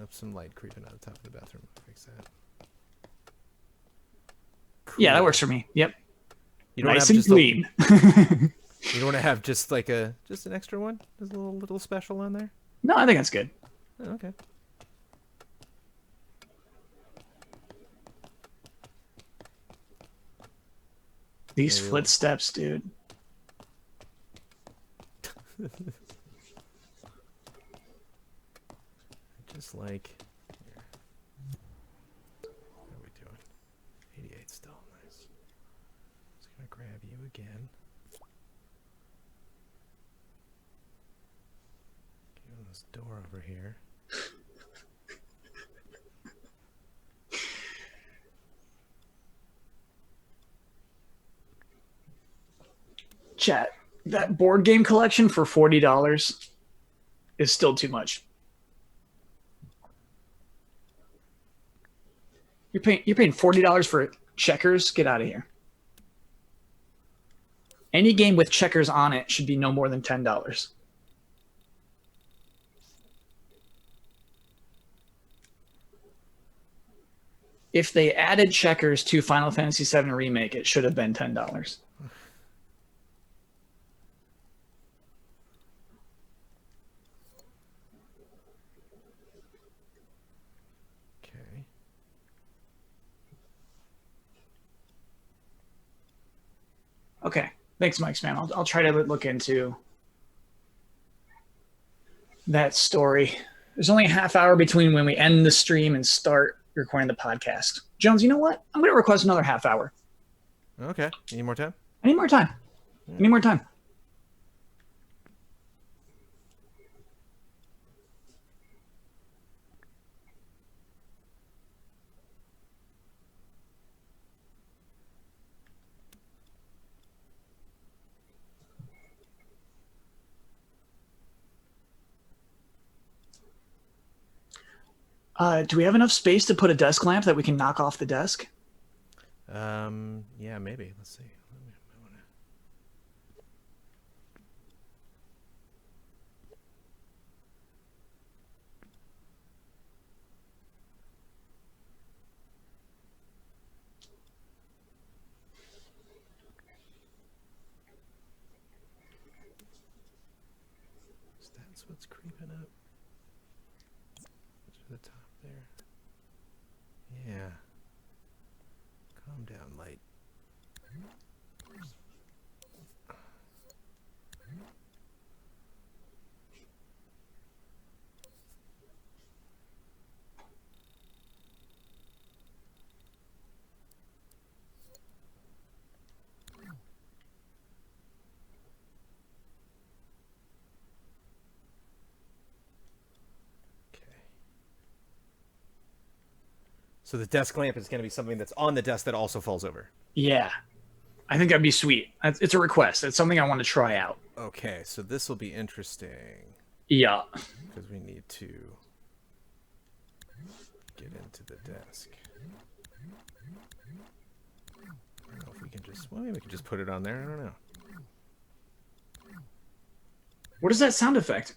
Speaker 1: Some light creeping out the top of the bathroom. Fix that.
Speaker 2: Yeah, that
Speaker 1: Cool.
Speaker 2: works for me. Yep.
Speaker 1: You don't
Speaker 2: Nice
Speaker 1: have
Speaker 2: and
Speaker 1: just
Speaker 2: clean.
Speaker 1: you don't want to have just like an extra one? There's a little special on there?
Speaker 2: No, I think that's good.
Speaker 1: Oh, okay.
Speaker 2: These
Speaker 1: Maybe
Speaker 2: footsteps, dude.
Speaker 1: Just like here. What are we doing? 88 still. Nice. Just gonna grab you again. Get on this door over here.
Speaker 2: Chat. That board game collection for $40 is still too much. You're paying $40 for checkers? Get out of here. Any game with checkers on it should be no more than $10. If they added checkers to Final Fantasy VII Remake, it should have been $10.
Speaker 1: Okay.
Speaker 2: Okay. Thanks, Mike's man. I'll try to look into that story. There's only a half hour between when we end the stream and start recording the podcast. Jones, you know what? I'm going to request another half hour.
Speaker 1: Okay. You need more time?
Speaker 2: I need more time. I need more time. Do we have enough space to put a desk lamp that we can knock off the desk?
Speaker 1: Yeah, maybe. Let's see. That's what's creeping up to the top there. Yeah. Calm down, light. So the desk lamp is going to be something that's on the desk that also falls over.
Speaker 2: Yeah. I think that'd be sweet. It's a request. It's something I want to try out.
Speaker 1: Okay, so this will be interesting
Speaker 2: Yeah.
Speaker 1: because we need to get into the desk. I don't know if we can just, well, maybe we can just put it on there. I don't know.
Speaker 2: What is that sound effect?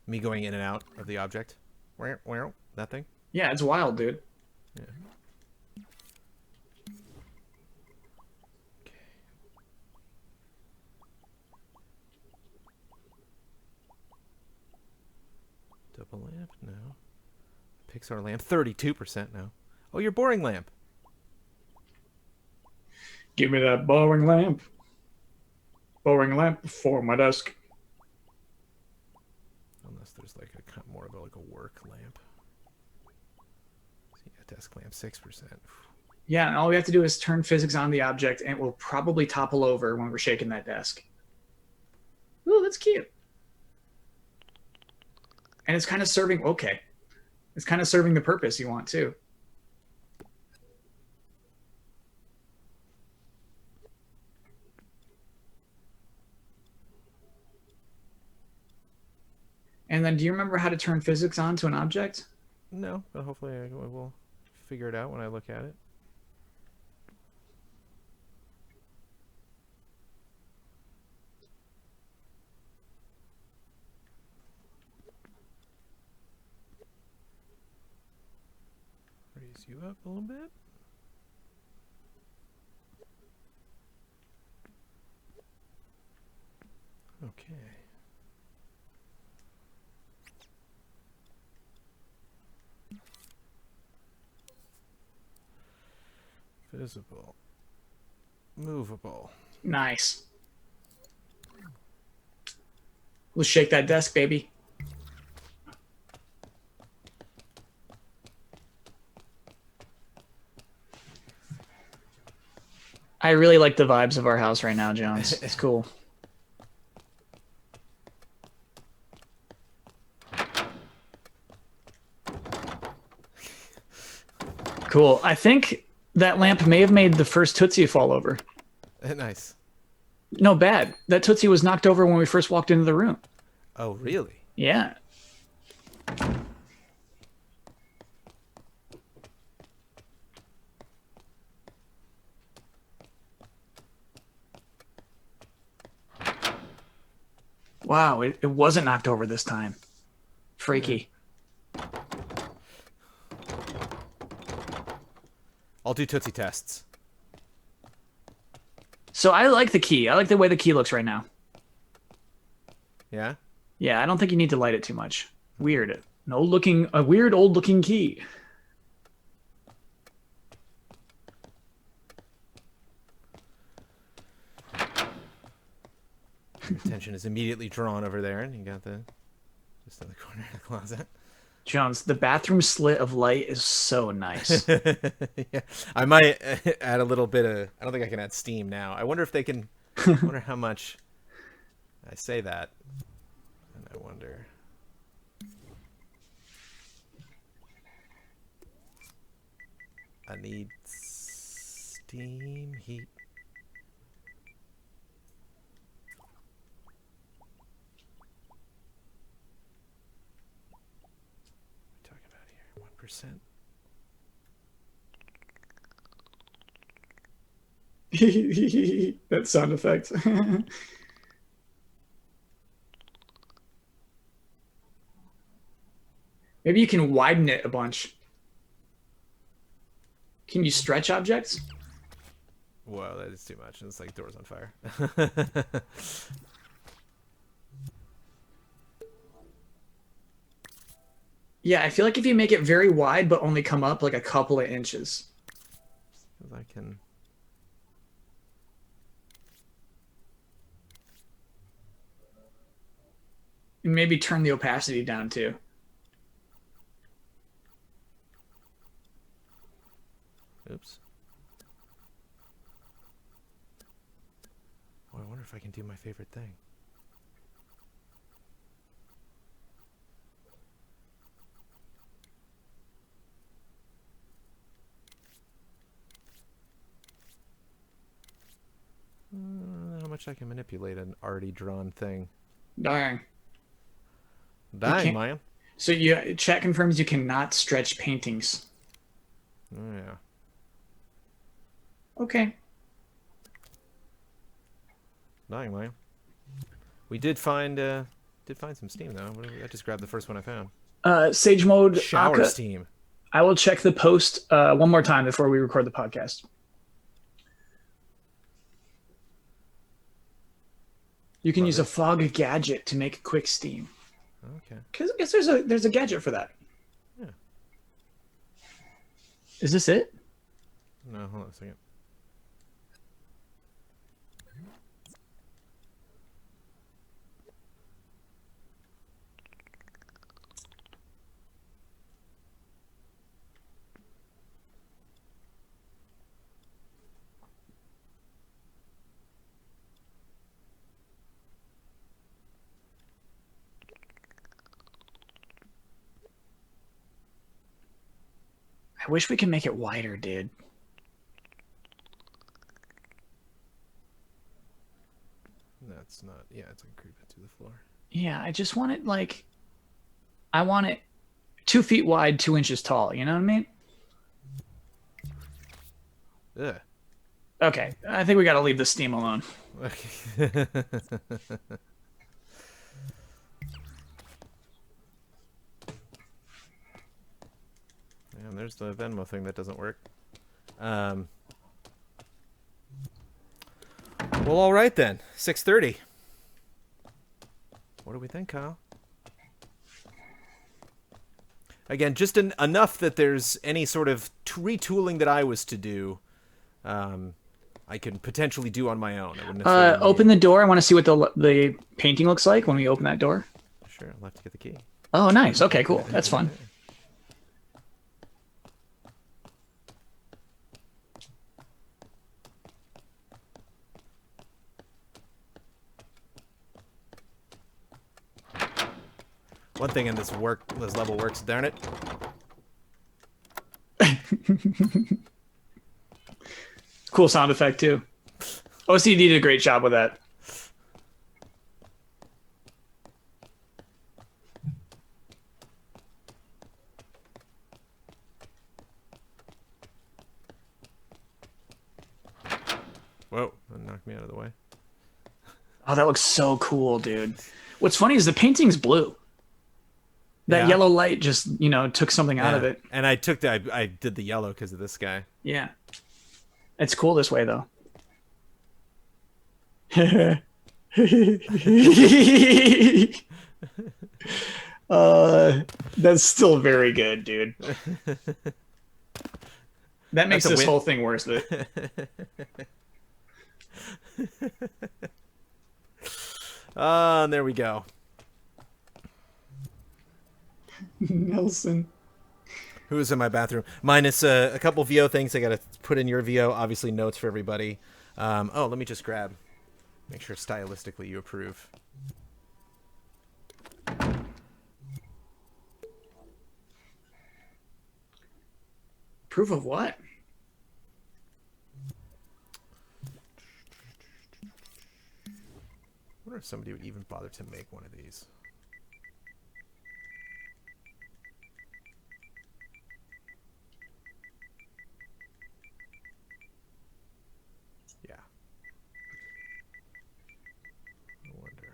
Speaker 1: Me going in and out of the object. That Nothing?
Speaker 2: Yeah, it's wild, dude.
Speaker 1: Yeah. Okay. Double lamp? No. Pixar lamp? 32% no. Oh, your boring lamp.
Speaker 2: Give me that boring lamp. Boring lamp for my desk.
Speaker 1: Unless there's like more of like a work lamp. Yeah, desk lamp 6%.
Speaker 2: Yeah, and all we have to do is turn physics on the object, and it will probably topple over when we're shaking that desk. Ooh, that's cute. And it's kind of serving, okay. It's kind of serving the purpose you want, too. And then do you remember how to turn physics on to an object?
Speaker 1: No, but hopefully I will figure it out when I look at it. Raise you up a little bit. Okay. Visible. Movable.
Speaker 2: Nice. Let's shake that desk, baby. I really like the vibes of our house right now, Jones. It's cool. Cool. I think that lamp may have made the first Tootsie fall over.
Speaker 1: Nice.
Speaker 2: No, bad. That Tootsie was knocked over when we first walked into the room.
Speaker 1: Oh, really?
Speaker 2: Yeah. Wow, it wasn't knocked over this time. Freaky.
Speaker 1: I'll do Tootsie tests.
Speaker 2: So I like the key. I like the way the key looks right now.
Speaker 1: Yeah?
Speaker 2: Yeah, I don't think you need to light it too much. Weird. A weird old looking key.
Speaker 1: Your attention is immediately drawn over there, and you got the just in the corner of the closet.
Speaker 2: Jones, the bathroom slit of light is so nice.
Speaker 1: Yeah, I might add a little bit of. I don't think I can add steam now. I wonder if they can. I wonder how much. I say that, and I wonder. I need steam heat. What are we talking about here? 1%.
Speaker 2: That sound effect. Maybe you can widen it a bunch. Can you stretch objects?
Speaker 1: Whoa, that is too much. It's like doors on fire.
Speaker 2: Yeah, I feel like if you make it very wide but only come up like a couple of inches.
Speaker 1: I can.
Speaker 2: And maybe turn the opacity down too.
Speaker 1: Oops. Oh, I wonder if I can do my favorite thing. How much I can manipulate an already drawn thing.
Speaker 2: Darn.
Speaker 1: Dang, man.
Speaker 2: So chat confirms you cannot stretch paintings.
Speaker 1: Oh, yeah.
Speaker 2: Okay.
Speaker 1: Dang, man. We did find some steam though. I just grabbed the first one I found.
Speaker 2: Sage mode.
Speaker 1: Shower
Speaker 2: Aka,
Speaker 1: steam.
Speaker 2: I will check the post one more time before we record the podcast. You can
Speaker 1: Love
Speaker 2: use
Speaker 1: it.
Speaker 2: a fog gadget to make quick steam.
Speaker 1: Okay.
Speaker 2: Cause I guess there's a gadget for that.
Speaker 1: Yeah.
Speaker 2: Is this it?
Speaker 1: No, hold on a second.
Speaker 2: I wish we could make it wider, dude.
Speaker 1: That's not. Yeah, it's like creeping through the floor.
Speaker 2: Yeah, I just want it like, I want it 2 feet wide, 2 inches tall. You know what I mean?
Speaker 1: Ugh.
Speaker 2: Okay, I think we got to leave the steam alone.
Speaker 1: Okay. And there's the Venmo thing that doesn't work. Well, all right then. 6:30. What do we think, Kyle? Again, just enough that there's any sort of retooling that I was to do, I can potentially do on my own. I wouldn't necessarily
Speaker 2: Open the door. I want to see what the painting looks like when we open that door.
Speaker 1: Sure, I'll have to get the key.
Speaker 2: Oh, nice. Okay, cool. That's fun.
Speaker 1: One thing in this level works, darn it.
Speaker 2: Cool sound effect too. OCD did a great job with that.
Speaker 1: Whoa, that knocked me out of the way.
Speaker 2: Oh, that looks so cool, dude. What's funny is the painting's blue. That
Speaker 1: Yeah.
Speaker 2: yellow light just, took something out of
Speaker 1: Yeah.
Speaker 2: it.
Speaker 1: And I did the yellow because of this guy.
Speaker 2: Yeah. It's cool this way, though. That's still very good, dude. That makes
Speaker 1: That's a
Speaker 2: this
Speaker 1: win.
Speaker 2: whole thing worth it.
Speaker 1: And there we go.
Speaker 2: Nelson.
Speaker 1: Who's in my bathroom? Minus a couple VO things I got to put in your VO. Obviously, notes for everybody. Let me just make sure stylistically you approve.
Speaker 2: Proof of what?
Speaker 1: I wonder if somebody would even bother to make one of these. Yeah. I wonder.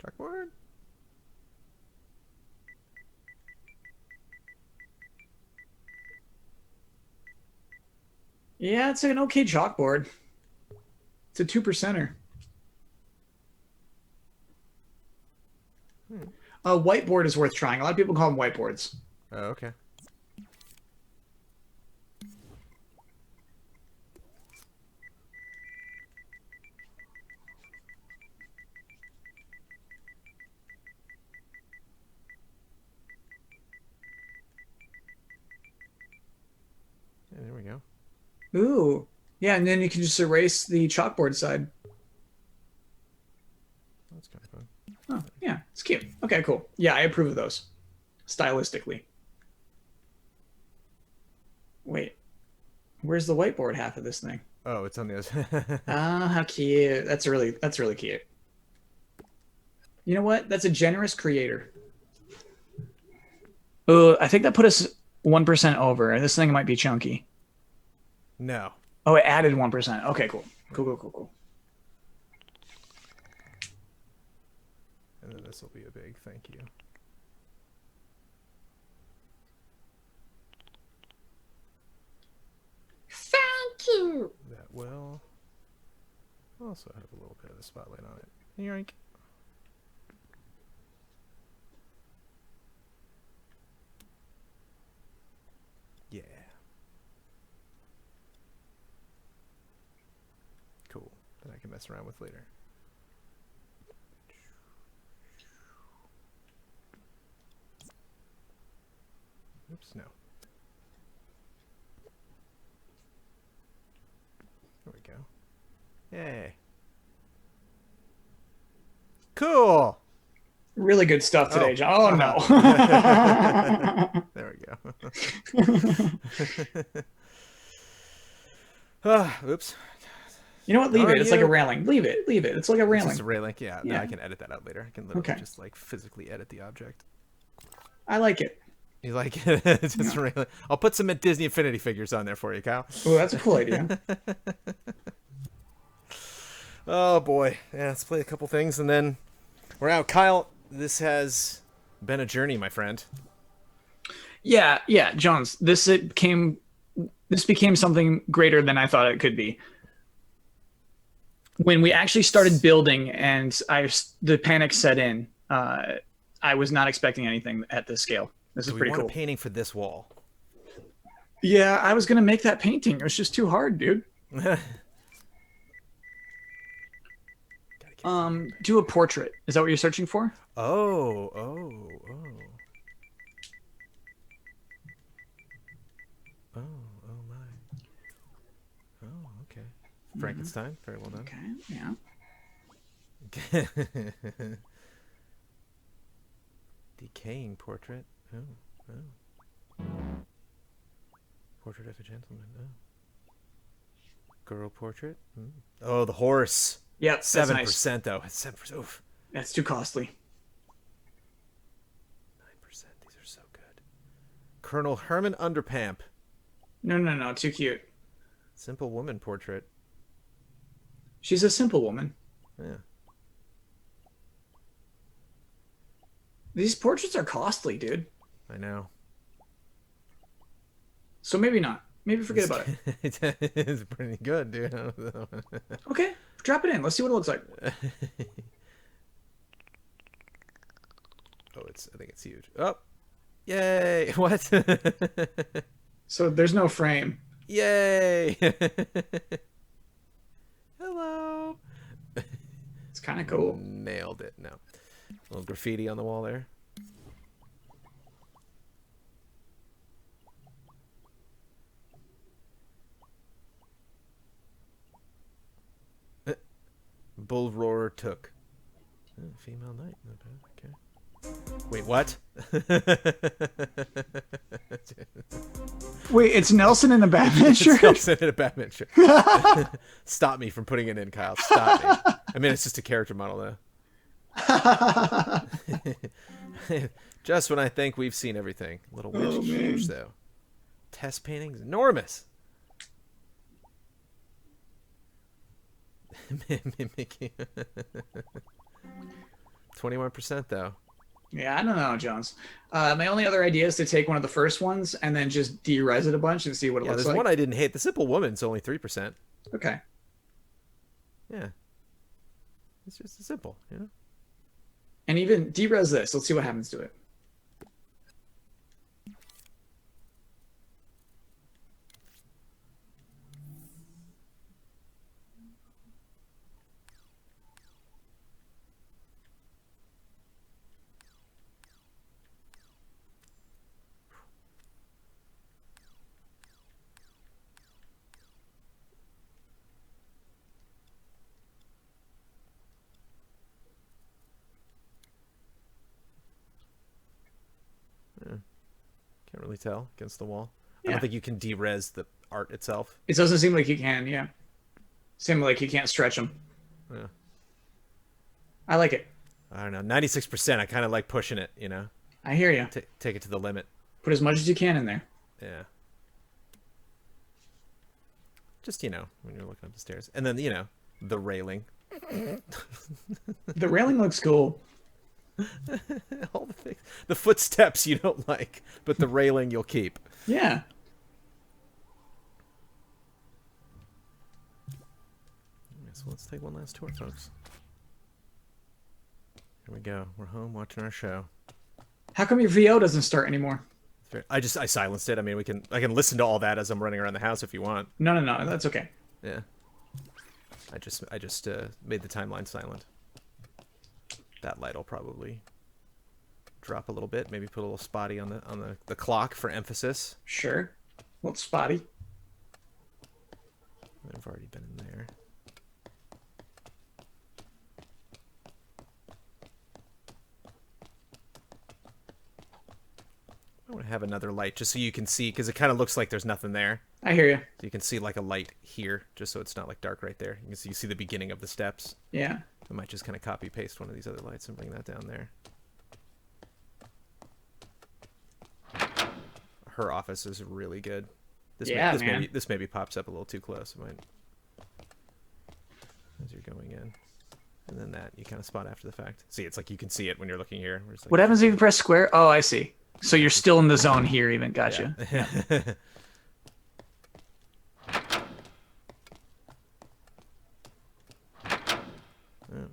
Speaker 1: Chalkboard?
Speaker 2: Yeah, it's an okay chalkboard. It's a 2%er. A whiteboard is worth trying. A lot of people call them whiteboards.
Speaker 1: Oh, okay. Yeah, there we go.
Speaker 2: Ooh. Yeah, and then you can just erase the chalkboard side.
Speaker 1: That's kind of fun.
Speaker 2: Oh, yeah, it's cute. Okay, cool. Yeah, I approve of those. Stylistically. Wait. Where's the whiteboard half of this thing?
Speaker 1: Oh, it's on the other.
Speaker 2: Ah, how cute. That's really cute. You know what? That's a generous creator. Oh, I think that put us 1% over. This thing might be chunky.
Speaker 1: No.
Speaker 2: Oh, it added 1%. Okay, cool. Cool.
Speaker 1: And then this will be a big thank you. will also have a little bit of the spotlight on it. Yoink. Yeah. Cool. That I can mess around with later. Oops, no. There we go. Yay. Cool.
Speaker 2: Really good stuff today,
Speaker 1: Oh.
Speaker 2: John. Oh, no.
Speaker 1: There we go. Oops.
Speaker 2: You know what? Leave
Speaker 1: Are
Speaker 2: it. It's like a
Speaker 1: you-
Speaker 2: railing. Leave it. Leave it. It's like a
Speaker 1: It's
Speaker 2: railing.
Speaker 1: just a railing. Yeah, no,
Speaker 2: Yeah.
Speaker 1: I can edit that out later. I can literally
Speaker 2: Okay.
Speaker 1: just like physically edit the object.
Speaker 2: I like it.
Speaker 1: You like it? It's just railing. I'll put some Disney Infinity figures on there for you, Kyle.
Speaker 2: Oh, that's a cool idea.
Speaker 1: Oh boy. Yeah, let's play a couple things and then we're out. Kyle, this has been a journey, my friend.
Speaker 2: Yeah, Jones. This became something greater than I thought it could be. When we actually started building, and the panic set in, I was not expecting anything at this scale. This is
Speaker 1: We
Speaker 2: pretty
Speaker 1: want
Speaker 2: cool.
Speaker 1: a painting for this wall.
Speaker 2: Yeah, I was gonna make that painting. It was just too hard, dude. Do a portrait. Is that what you're searching for?
Speaker 1: Oh. Oh my. Oh, okay. Frankenstein. Very well done.
Speaker 2: Okay, yeah.
Speaker 1: Decaying portrait. Oh. Portrait of a gentleman. Oh. Girl portrait. Oh, the horse.
Speaker 2: Yep, that's
Speaker 1: 7%
Speaker 2: nice.
Speaker 1: though. It's 7%. Oof.
Speaker 2: That's too costly.
Speaker 1: 9%. These are so good. Colonel Herman Underpamp.
Speaker 2: No, too cute.
Speaker 1: Simple woman portrait.
Speaker 2: She's a simple woman.
Speaker 1: Yeah.
Speaker 2: These portraits are costly, dude.
Speaker 1: I know.
Speaker 2: So maybe not. Maybe forget about it.
Speaker 1: It's pretty good, dude.
Speaker 2: Okay, drop it in. Let's see what it looks like.
Speaker 1: Oh, I think it's huge. Oh, yay! What?
Speaker 2: So there's no frame.
Speaker 1: Yay! Hello.
Speaker 2: It's kind of cool.
Speaker 1: Nailed it. No, a little graffiti on the wall there. Bull roarer took. Female knight. Not bad. Okay. Wait, what?
Speaker 2: Wait, it's Nelson in the Batman shirt?
Speaker 1: Nelson in a Batman shirt. Stop me from putting it in, Kyle. Stop me. I mean, it's just a character model, though. Just when I think we've seen everything. Little Witch, huge, though. Test paintings, enormous. Mimicking. 21% though.
Speaker 2: Yeah, I don't know, Jones. My only other idea is to take one of the first ones and then just de-res it a bunch and see what it
Speaker 1: Yeah,
Speaker 2: looks
Speaker 1: there's
Speaker 2: like.
Speaker 1: one I didn't hate. The Simple Woman's only 3%.
Speaker 2: Okay.
Speaker 1: Yeah. It's just simple, you know?
Speaker 2: And even de-res this. Let's see what happens to it.
Speaker 1: Can't really tell against the wall. I
Speaker 2: Yeah.
Speaker 1: don't think you can de-res the art itself.
Speaker 2: It doesn't seem like you can, yeah. Seem like you can't stretch them.
Speaker 1: Yeah.
Speaker 2: I like it.
Speaker 1: I don't know. 96%. I kind of like pushing it, you know?
Speaker 2: I hear you.
Speaker 1: Take it to the limit.
Speaker 2: Put as much as you can in there.
Speaker 1: Yeah. Just, you know, when you're looking up the stairs. And then, you know, the railing.
Speaker 2: The railing looks cool.
Speaker 1: All the things. The footsteps you don't like, but the railing you'll keep.
Speaker 2: Yeah.
Speaker 1: So let's take one last tour, folks. Here we go. We're home watching our show.
Speaker 2: How come your VO doesn't start anymore?
Speaker 1: I silenced it. I mean, I can listen to all that as I'm running around the house if you want.
Speaker 2: No, that's okay.
Speaker 1: Yeah. I just made the timeline silent. That light will probably drop a little bit. Maybe put a little spotty on the clock for emphasis.
Speaker 2: Sure. A little spotty.
Speaker 1: I've already been in there. I want to have another light just so you can see, because it kind of looks like there's nothing there.
Speaker 2: I hear you.
Speaker 1: So you can see like a light here, just so it's not like dark right there. You see the beginning of the steps.
Speaker 2: Yeah.
Speaker 1: I might just kind of copy paste one of these other lights and bring that down there. Her office is really good. This maybe pops up a little too close. It might, as you're going in, and then that you kind of spot after the fact. See, it's like you can see it when you're looking here. Like,
Speaker 2: what happens if you press square? Oh, I see. So you're still in the zone here, even. Gotcha.
Speaker 1: Yeah.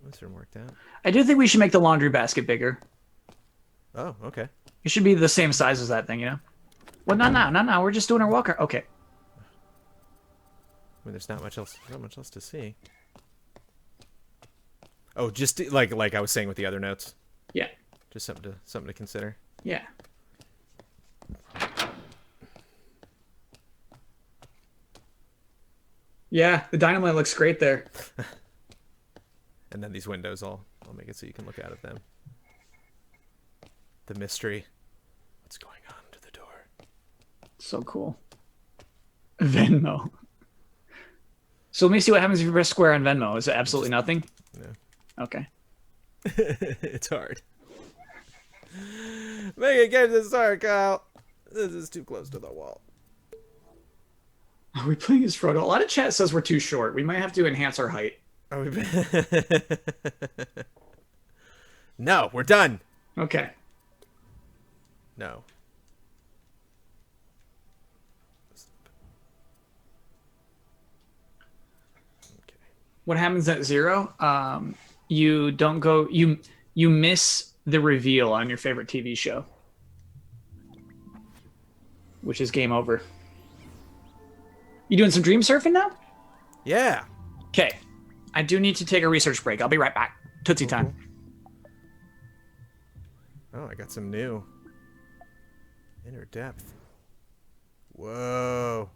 Speaker 1: This room worked out.
Speaker 2: I do think we should make the laundry basket bigger.
Speaker 1: Oh, okay.
Speaker 2: It should be the same size as that thing, you know? Well, not now. We're just doing our walker. Okay.
Speaker 1: I mean, there's not much else to see. Oh, just like I was saying with the other notes.
Speaker 2: Yeah.
Speaker 1: Just something to consider.
Speaker 2: Yeah. Yeah, the dynamite looks great there.
Speaker 1: And then these windows, I'll make it so you can look out of them. The mystery. What's going on under the door?
Speaker 2: So cool. Venmo. So let me see what happens if you press square on Venmo. Is it absolutely nothing?
Speaker 1: No.
Speaker 2: Okay.
Speaker 1: It's hard. Make it get this hard, Kyle. This is too close to the wall.
Speaker 2: Are we playing as Frodo? A lot of chat says we're too short. We might have to enhance our height.
Speaker 1: Are we? No, we're done.
Speaker 2: Okay.
Speaker 1: No. Okay.
Speaker 2: What happens at 0? You don't go. You miss the reveal on your favorite TV show, which is game over. You doing some dream surfing now?
Speaker 1: Yeah.
Speaker 2: Okay. I do need to take a research break. I'll be right back. Tootsie time.
Speaker 1: Oh, I got some new inner depth. Whoa.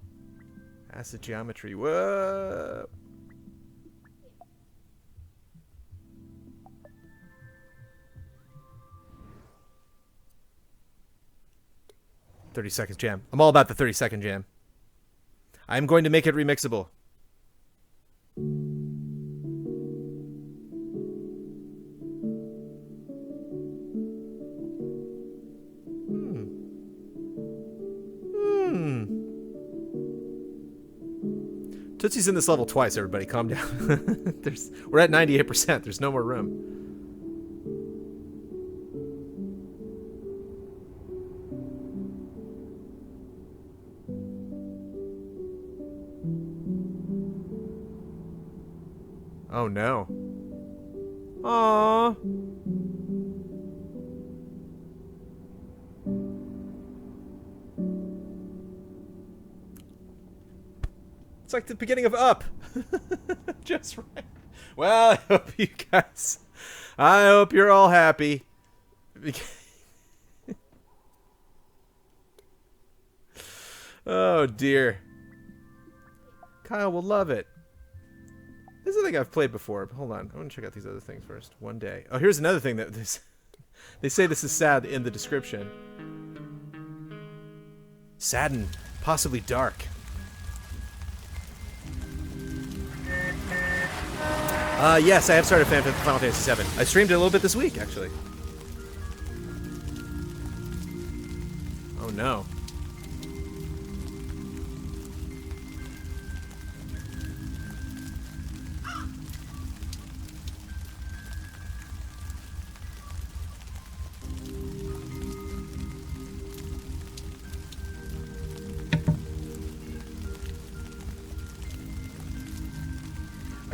Speaker 1: Acid geometry. Whoa. .30 jam. I'm all about the 30-second jam. I'm going to make it remixable. Tootsie's in this level twice, everybody. Calm down. We're at 98%. There's no more room. Oh no. Aww. It's like the beginning of Up. Just right. Well, I hope you're all happy. Oh dear. Kyle will love it. This is a thing I've played before, but hold on. I want to check out these other things first. One day. Oh, here's another thing that they say this is sad in the description. Sad and possibly dark. Yes, I have started Final Fantasy VII. I streamed it a little bit this week, actually. Oh no.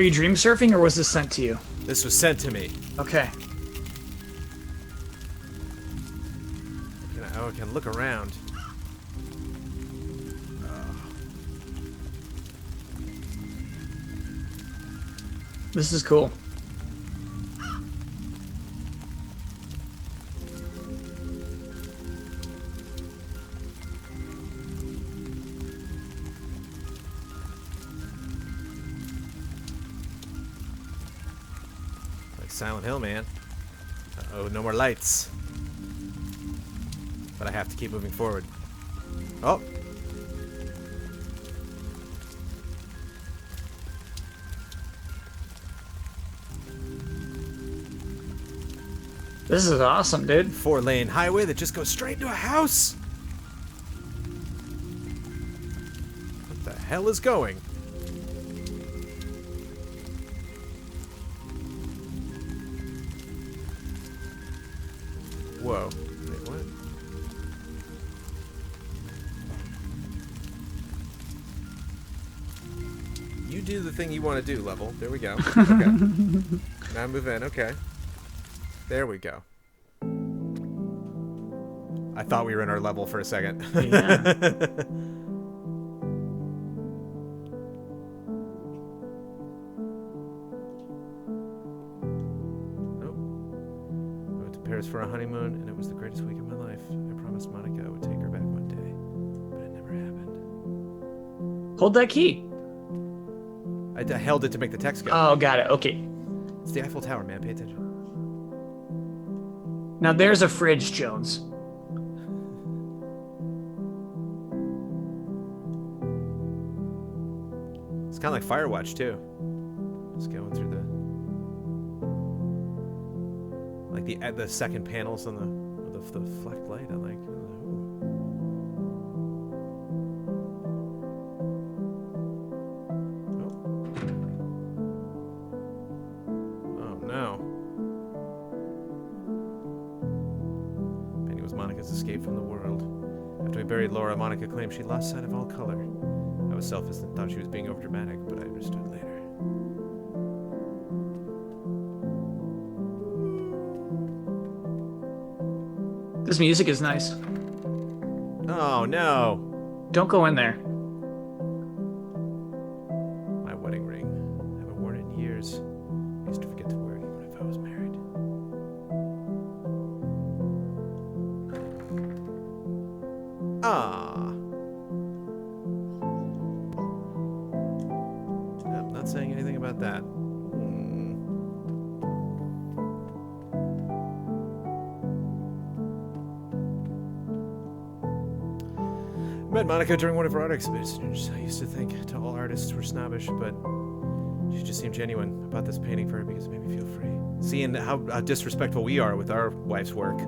Speaker 2: Are you dream surfing or was this sent to you?
Speaker 1: This was sent to me.
Speaker 2: Okay.
Speaker 1: I can look around.
Speaker 2: This is cool.
Speaker 1: Like Silent Hill, man. Uh-oh, no more lights. But I have to keep moving forward. Oh!
Speaker 2: This is awesome, dude.
Speaker 1: 4-lane highway that just goes straight into a house! What the hell is going? Whoa. Wait, what? You do the thing you want to do, level. There we go. Okay. Now move in. Okay. There we go. I thought we were in our level for a second.
Speaker 2: Yeah.
Speaker 1: I went to Paris for a honeymoon, and it was the greatest week of my life. I promised Monica I would take her back one day, but it never happened.
Speaker 2: Hold that key.
Speaker 1: I held it to make the text go.
Speaker 2: Oh, got it. Okay.
Speaker 1: It's the Eiffel Tower, man. Pay attention.
Speaker 2: Now there's a fridge, Jones.
Speaker 1: It's kind of like Firewatch, too. Just going through the second panels on the flecked light. I like. Escape from the world. After we buried Laura, Monica claimed she lost sight of all color. I was selfish and thought she was being overdramatic, but I understood later.
Speaker 2: This music is nice.
Speaker 1: Oh no!
Speaker 2: Don't go in there.
Speaker 1: My wedding ring. I haven't worn it in years. I used to forget to wear it even if I was married. Ah. I'm not saying anything about that. Met Monica during one of her art exhibitions. I used to think all artists were snobbish, but she just seemed genuine. I bought this painting for her because it made me feel free. Seeing how disrespectful we are with our wife's work.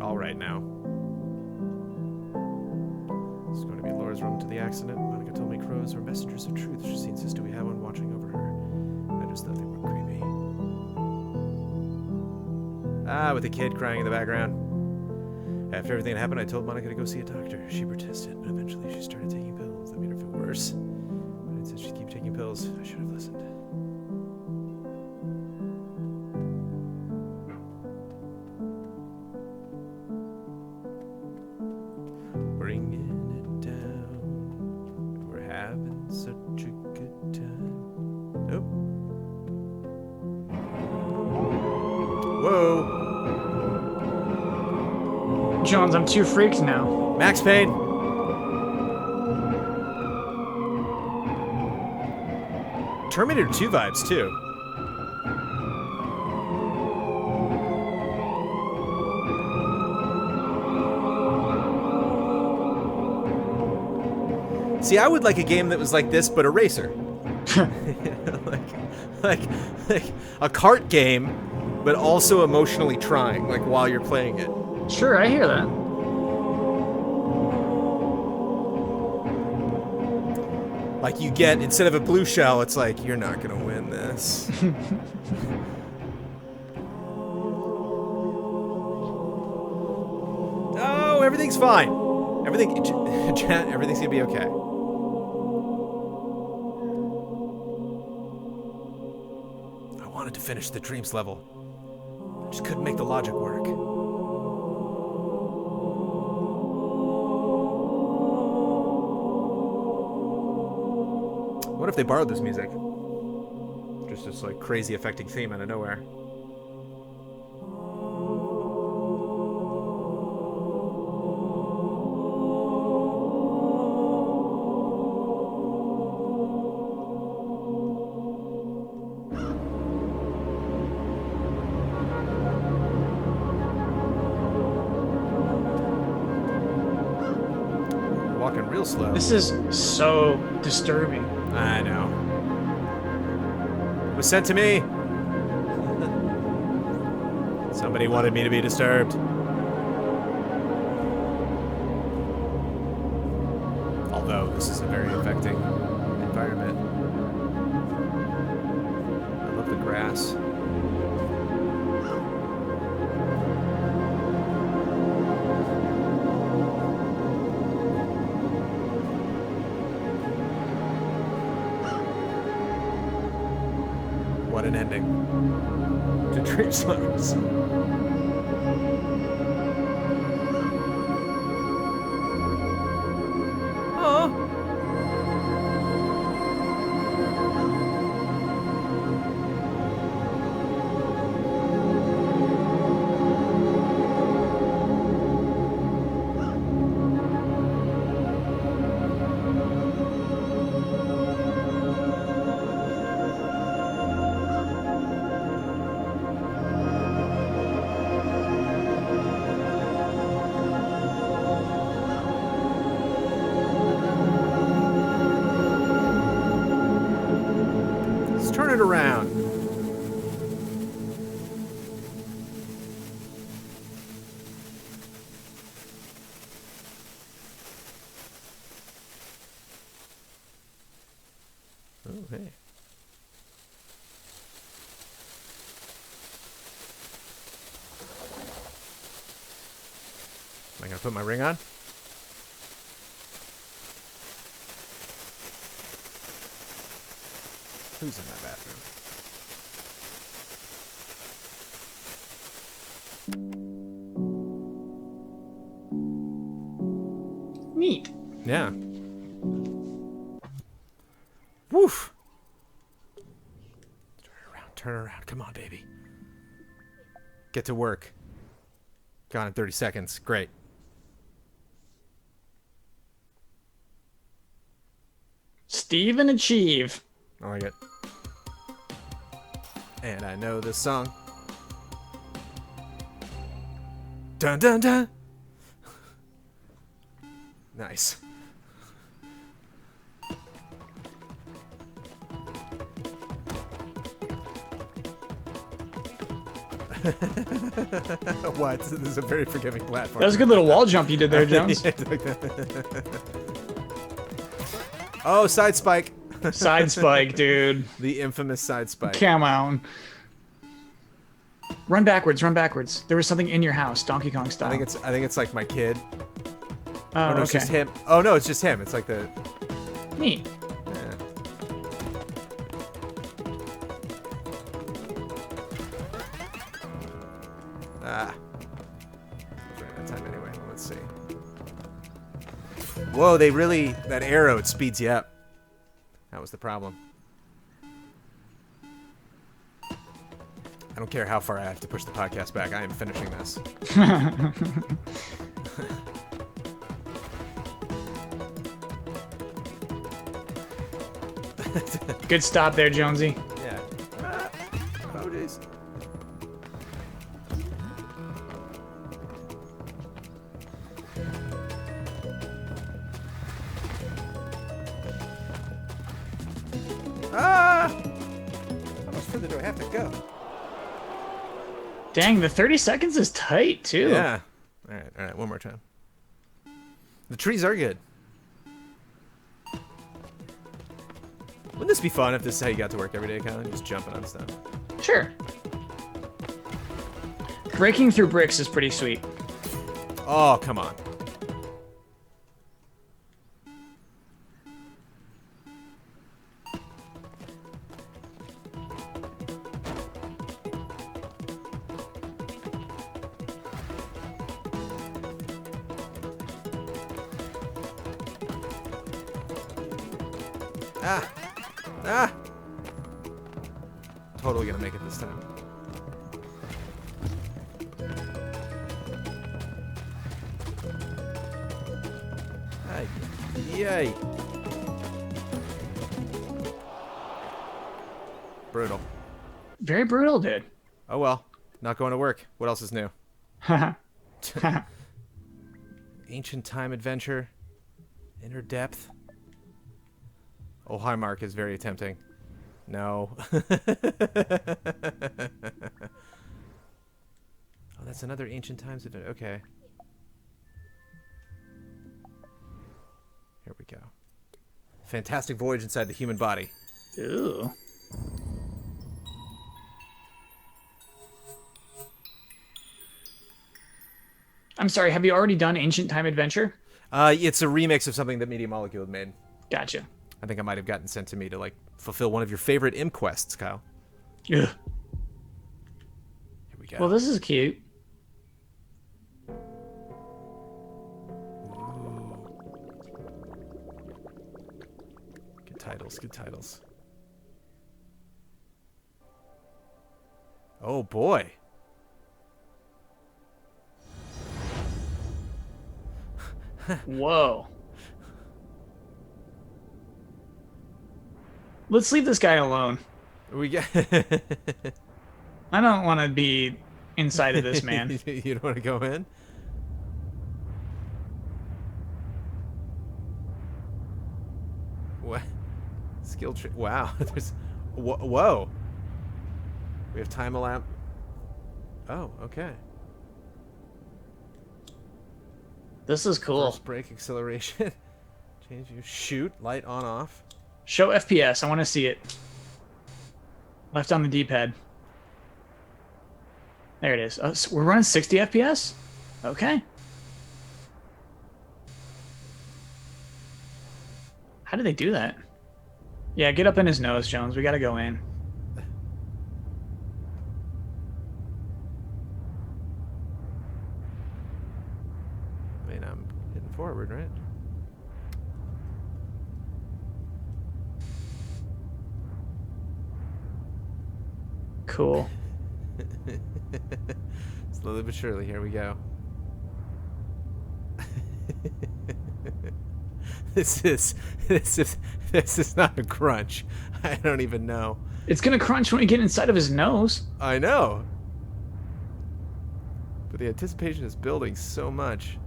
Speaker 1: All right now. It's going to be Laura's room to the accident. Monica told me crows were messengers of truth. She insisted we have one watching over her. I just thought they were creepy. Ah, with the kid crying in the background. After everything had happened, I told Monica to go see a doctor. She protested, but eventually she started taking pills. That made her feel worse. But it said she'd keep taking pills. I should have listened. Bringing it down. We're having such a good time. Nope. Whoa.
Speaker 2: Jones, I'm too freaked now.
Speaker 1: Max Payne. Terminator 2 vibes, too. See, I would like a game that was like this, but a racer. like a kart game, but also emotionally trying, like while you're playing it.
Speaker 2: Sure, I hear that.
Speaker 1: Like you get, instead of a blue shell, it's like, you're not gonna win this. Oh, everything's fine. Everything's gonna be okay. wanted to finish the Dreams level. I just couldn't make the logic work. What if they borrowed this music? Just this like crazy affecting theme out of nowhere. Walking real slow.
Speaker 2: This is so disturbing.
Speaker 1: I know. It was sent to me. Somebody wanted me to be disturbed. Although this is a very affecting environment. I love the grass. What an ending to Dream Slumbers. Oh. Let's turn it around. Oh, hey. Am I gonna put my ring on? Who's in that bathroom?
Speaker 2: Neat.
Speaker 1: Yeah. Woof. Turn around, turn around. Come on, baby. Get to work. Gone in 30 seconds. Great.
Speaker 2: Steve and Achieve.
Speaker 1: I like it. And I know this song. Dun dun dun. Nice. What? This is a very forgiving platform.
Speaker 2: That was a good little wall jump you did there, Jones.
Speaker 1: Oh, side spike.
Speaker 2: Side spike, dude.
Speaker 1: The infamous side spike.
Speaker 2: Come on. Run backwards, run backwards. There was something in your house, Donkey Kong style.
Speaker 1: I think it's like my kid.
Speaker 2: Oh,
Speaker 1: Oh no, it's
Speaker 2: okay.
Speaker 1: just him. Oh no, it's just him. It's like the.
Speaker 2: Neat.
Speaker 1: Yeah. Ah. Right that time anyway. Let's see. Whoa, they really that arrow it speeds you up. That was the problem. I don't care how far I have to push the podcast back. I am finishing this.
Speaker 2: Good stop there, Jonesy.
Speaker 1: Yeah. Ah. Oh jeez. Ah! How much further do I have to go?
Speaker 2: Dang, the 30 seconds is tight, too.
Speaker 1: Yeah. All right, one more time. The trees are good. Wouldn't this be fun if this is how you got to work every day, kind of just jumping on stuff?
Speaker 2: Sure. Breaking through bricks is pretty sweet.
Speaker 1: Oh, come on. Ah! Ah! Totally gonna make it this time. Ay, yay! Brutal.
Speaker 2: Very brutal, dude.
Speaker 1: Oh well, not going to work. What else is new? Ancient time adventure. Inner depth. Oh, Highmark is very tempting. No. Oh, that's another ancient times adventure. Okay. Here we go. Fantastic voyage inside the human body.
Speaker 2: Ooh. I'm sorry, have you already done Ancient Time Adventure?
Speaker 1: It's a remix of something that Media Molecule had made.
Speaker 2: Gotcha.
Speaker 1: I think I might have gotten sent to me to like fulfill one of your favorite imp quests, Kyle.
Speaker 2: Ugh.
Speaker 1: Here we go.
Speaker 2: Well, this is cute.
Speaker 1: Good titles, good titles. Oh boy.
Speaker 2: Whoa. Let's leave this guy alone.
Speaker 1: We get.
Speaker 2: I don't want to be inside of this man.
Speaker 1: You don't want to go in? What? Skill tree. Wow. There's. Whoa. We have time elapsed. Oh, okay.
Speaker 2: This is cool.
Speaker 1: First brake acceleration. Change you. Shoot. Light on off.
Speaker 2: Show FPS. I want to see it. Left on the D-pad. There it is. Oh, so we're running 60 FPS? Okay. How did they do that? Yeah, get up in his nose, Jones. We gotta go in.
Speaker 1: I mean, I'm hitting forward, right?
Speaker 2: Cool.
Speaker 1: Slowly but surely, here we go. This is not a crunch. I don't even know.
Speaker 2: It's gonna crunch when we get inside of his nose.
Speaker 1: I know. But the anticipation is building so much.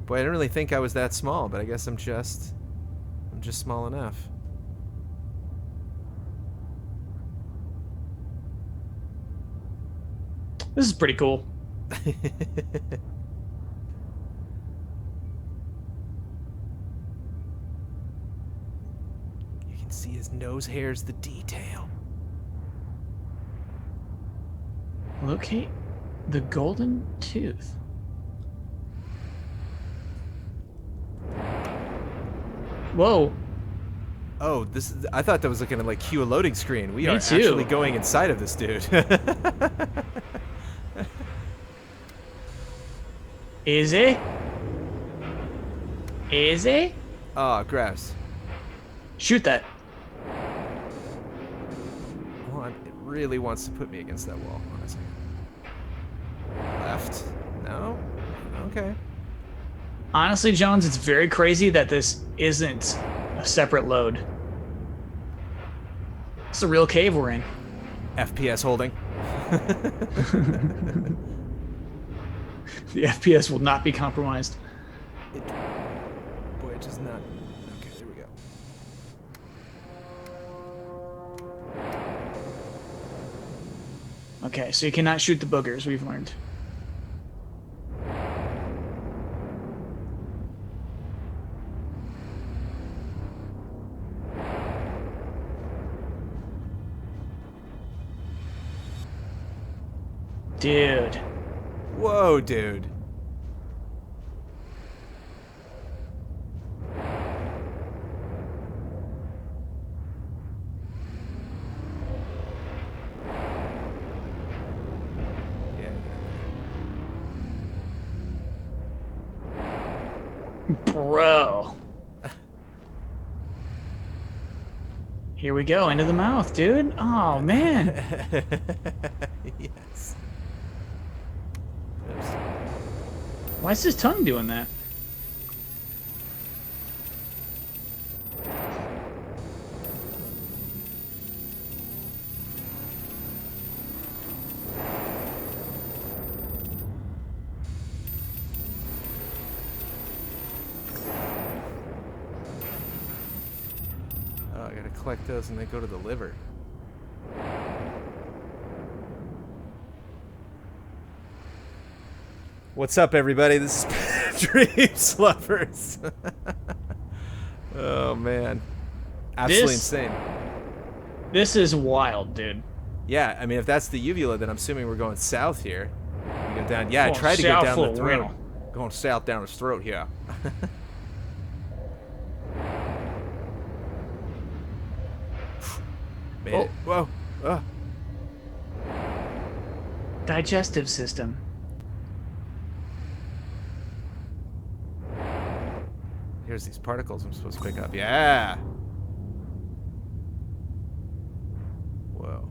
Speaker 1: Boy, I didn't really think I was that small, but I guess I'm just small enough.
Speaker 2: This is pretty cool.
Speaker 1: You can see his nose hairs, the detail.
Speaker 2: Locate the golden tooth. Whoa.
Speaker 1: Oh, I thought that was looking at like cue a loading screen. We
Speaker 2: Me
Speaker 1: are
Speaker 2: too.
Speaker 1: actually going inside of this dude.
Speaker 2: Is it? Is it?
Speaker 1: Oh, grass.
Speaker 2: Shoot that.
Speaker 1: Hold on. It really wants to put me against that wall. Hold on a second. Left. No? Okay.
Speaker 2: Honestly, Jones, it's very crazy that this isn't a separate load. It's a real cave we're in.
Speaker 1: FPS holding.
Speaker 2: The FPS will not be compromised.
Speaker 1: Boy, it does not. Okay, there we go.
Speaker 2: Okay, so you cannot shoot the boogers, we've learned. Dude.
Speaker 1: Whoa, dude. Yeah.
Speaker 2: Bro. Here we go, into the mouth, dude. Oh, man.
Speaker 1: Yes.
Speaker 2: Why is his tongue doing that?
Speaker 1: Oh, I gotta collect those and they go to the liver. What's up, everybody? This is Dreams Lovers. Oh, man. Absolutely insane.
Speaker 2: This is wild, dude.
Speaker 1: Yeah, I mean, if that's the uvula, then I'm assuming we're going south here. We go down. Yeah, I
Speaker 2: Going
Speaker 1: tried to go
Speaker 2: south
Speaker 1: down
Speaker 2: for
Speaker 1: the
Speaker 2: a
Speaker 1: throat.
Speaker 2: rental.
Speaker 1: Going south down his throat here. Made it. Whoa.
Speaker 2: Digestive system.
Speaker 1: Here's these particles I'm supposed to pick up. Yeah. Whoa.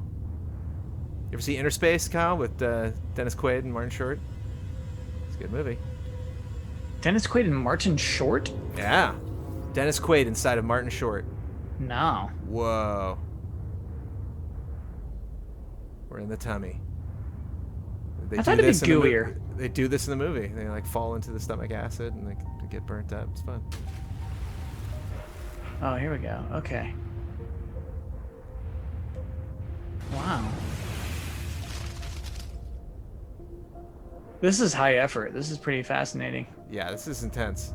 Speaker 1: You ever see Inner Space, Kyle, with Dennis Quaid and Martin Short? It's a good movie.
Speaker 2: Dennis Quaid and Martin Short?
Speaker 1: Yeah. Dennis Quaid inside of Martin Short.
Speaker 2: No.
Speaker 1: Whoa. We're in the tummy.
Speaker 2: I thought it'd be gooier.
Speaker 1: They do this in the movie. They like fall into the stomach acid and they get burnt up. It's fun.
Speaker 2: Oh, here we go. Okay. Wow. This is high effort. This is pretty fascinating.
Speaker 1: Yeah, this is intense.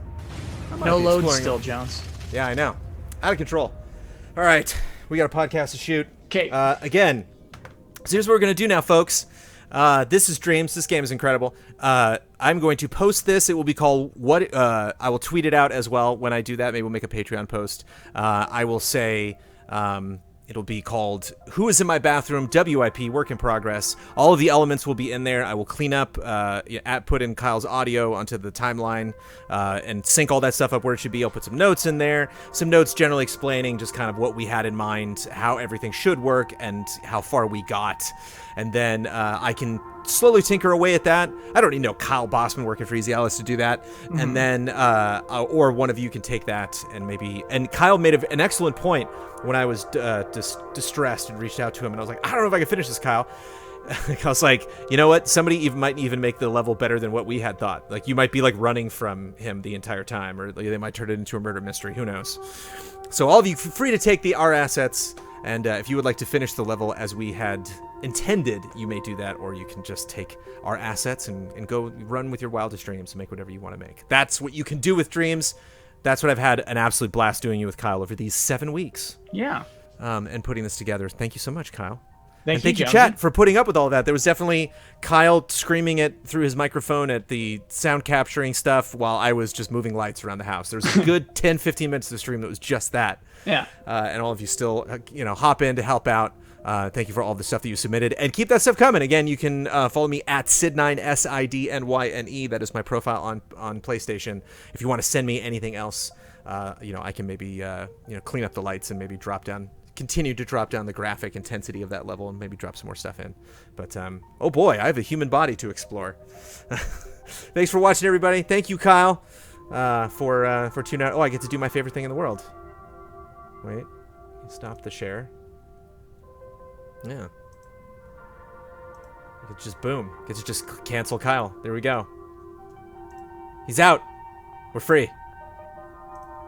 Speaker 2: No load still, Jones.
Speaker 1: Yeah, I know. Out of control. All right, we got a podcast to shoot.
Speaker 2: Okay.
Speaker 1: Again, so here's what we're going to do now, folks. This is Dreams. This game is incredible. I'm going to post this. It will be called What... I will tweet it out as well when I do that. Maybe we'll make a Patreon post. I will say... it'll be called Who is in My Bathroom? WIP, work in progress. All of the elements will be in there. I will clean up, put in Kyle's audio onto the timeline, and sync all that stuff up where it should be. I'll put some notes in there. Some notes generally explaining just kind of what we had in mind, how everything should work, and how far we got. And then I can slowly tinker away at that. I don't need no Kyle Bossman working for Easy Alice to do that. Mm-hmm. And then, or one of you can take that and maybe... And Kyle made an excellent point when I was distressed and reached out to him. And I was like, I don't know if I can finish this, Kyle. I was like, you know what? Somebody might even make the level better than what we had thought. Like, you might be, like, running from him the entire time. Or they might turn it into a murder mystery. Who knows? So all of you, free to take our assets. And if you would like to finish the level as we had intended, you may do that, or you can just take our assets and go run with your wildest dreams and make whatever you want to make. That's what you can do with dreams. That's what I've had an absolute blast doing with Kyle over these 7 weeks.
Speaker 2: Yeah.
Speaker 1: And putting this together. Thank you so much, Kyle.
Speaker 2: Thank
Speaker 1: you, chat, for putting up with all that. There was definitely Kyle screaming it through his microphone at the sound capturing stuff while I was just moving lights around the house. There was a good 10, 15 minutes of the stream that was just that.
Speaker 2: Yeah.
Speaker 1: And all of you still, hop in to help out. Thank you for all the stuff that you submitted. And keep that stuff coming. Again, you can follow me at Sidnyne, SIDNYNE. That is my profile on PlayStation. If you want to send me anything else, I can maybe clean up the lights and maybe continue to drop down the graphic intensity of that level and maybe drop some more stuff in. But, oh boy, I have a human body to explore. Thanks for watching, everybody. Thank you, Kyle, for tuning out. Oh, I get to do my favorite thing in the world. Wait, stop the share. Yeah. It's just boom. Get to just cancel Kyle. There we go. He's out. We're free.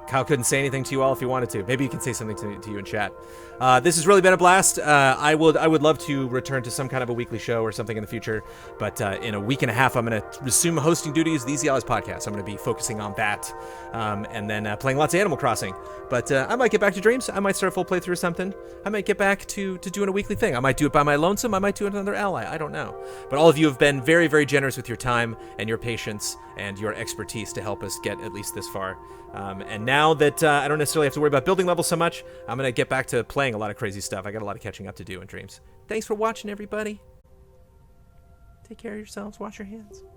Speaker 1: Kyle couldn't say anything to you all if he wanted to. Maybe he can say something to you in chat. This has really been a blast. I would love to return to some kind of a weekly show or something in the future, but in a week and a half, I'm going to resume hosting duties of the Easy Allies podcast. I'm going to be focusing on that, and then playing lots of Animal Crossing. But I might get back to Dreams. I might start a full playthrough or something. I might get back to doing a weekly thing. I might do it by my lonesome. I might do it with another ally. I don't know. But all of you have been very, very generous with your time and your patience and your expertise to help us get at least this far. And now that I don't necessarily have to worry about building levels so much, I'm going to get back to playing a lot of crazy stuff. I got a lot of catching up to do in Dreams. Thanks for watching, everybody. Take care of yourselves. Wash your hands.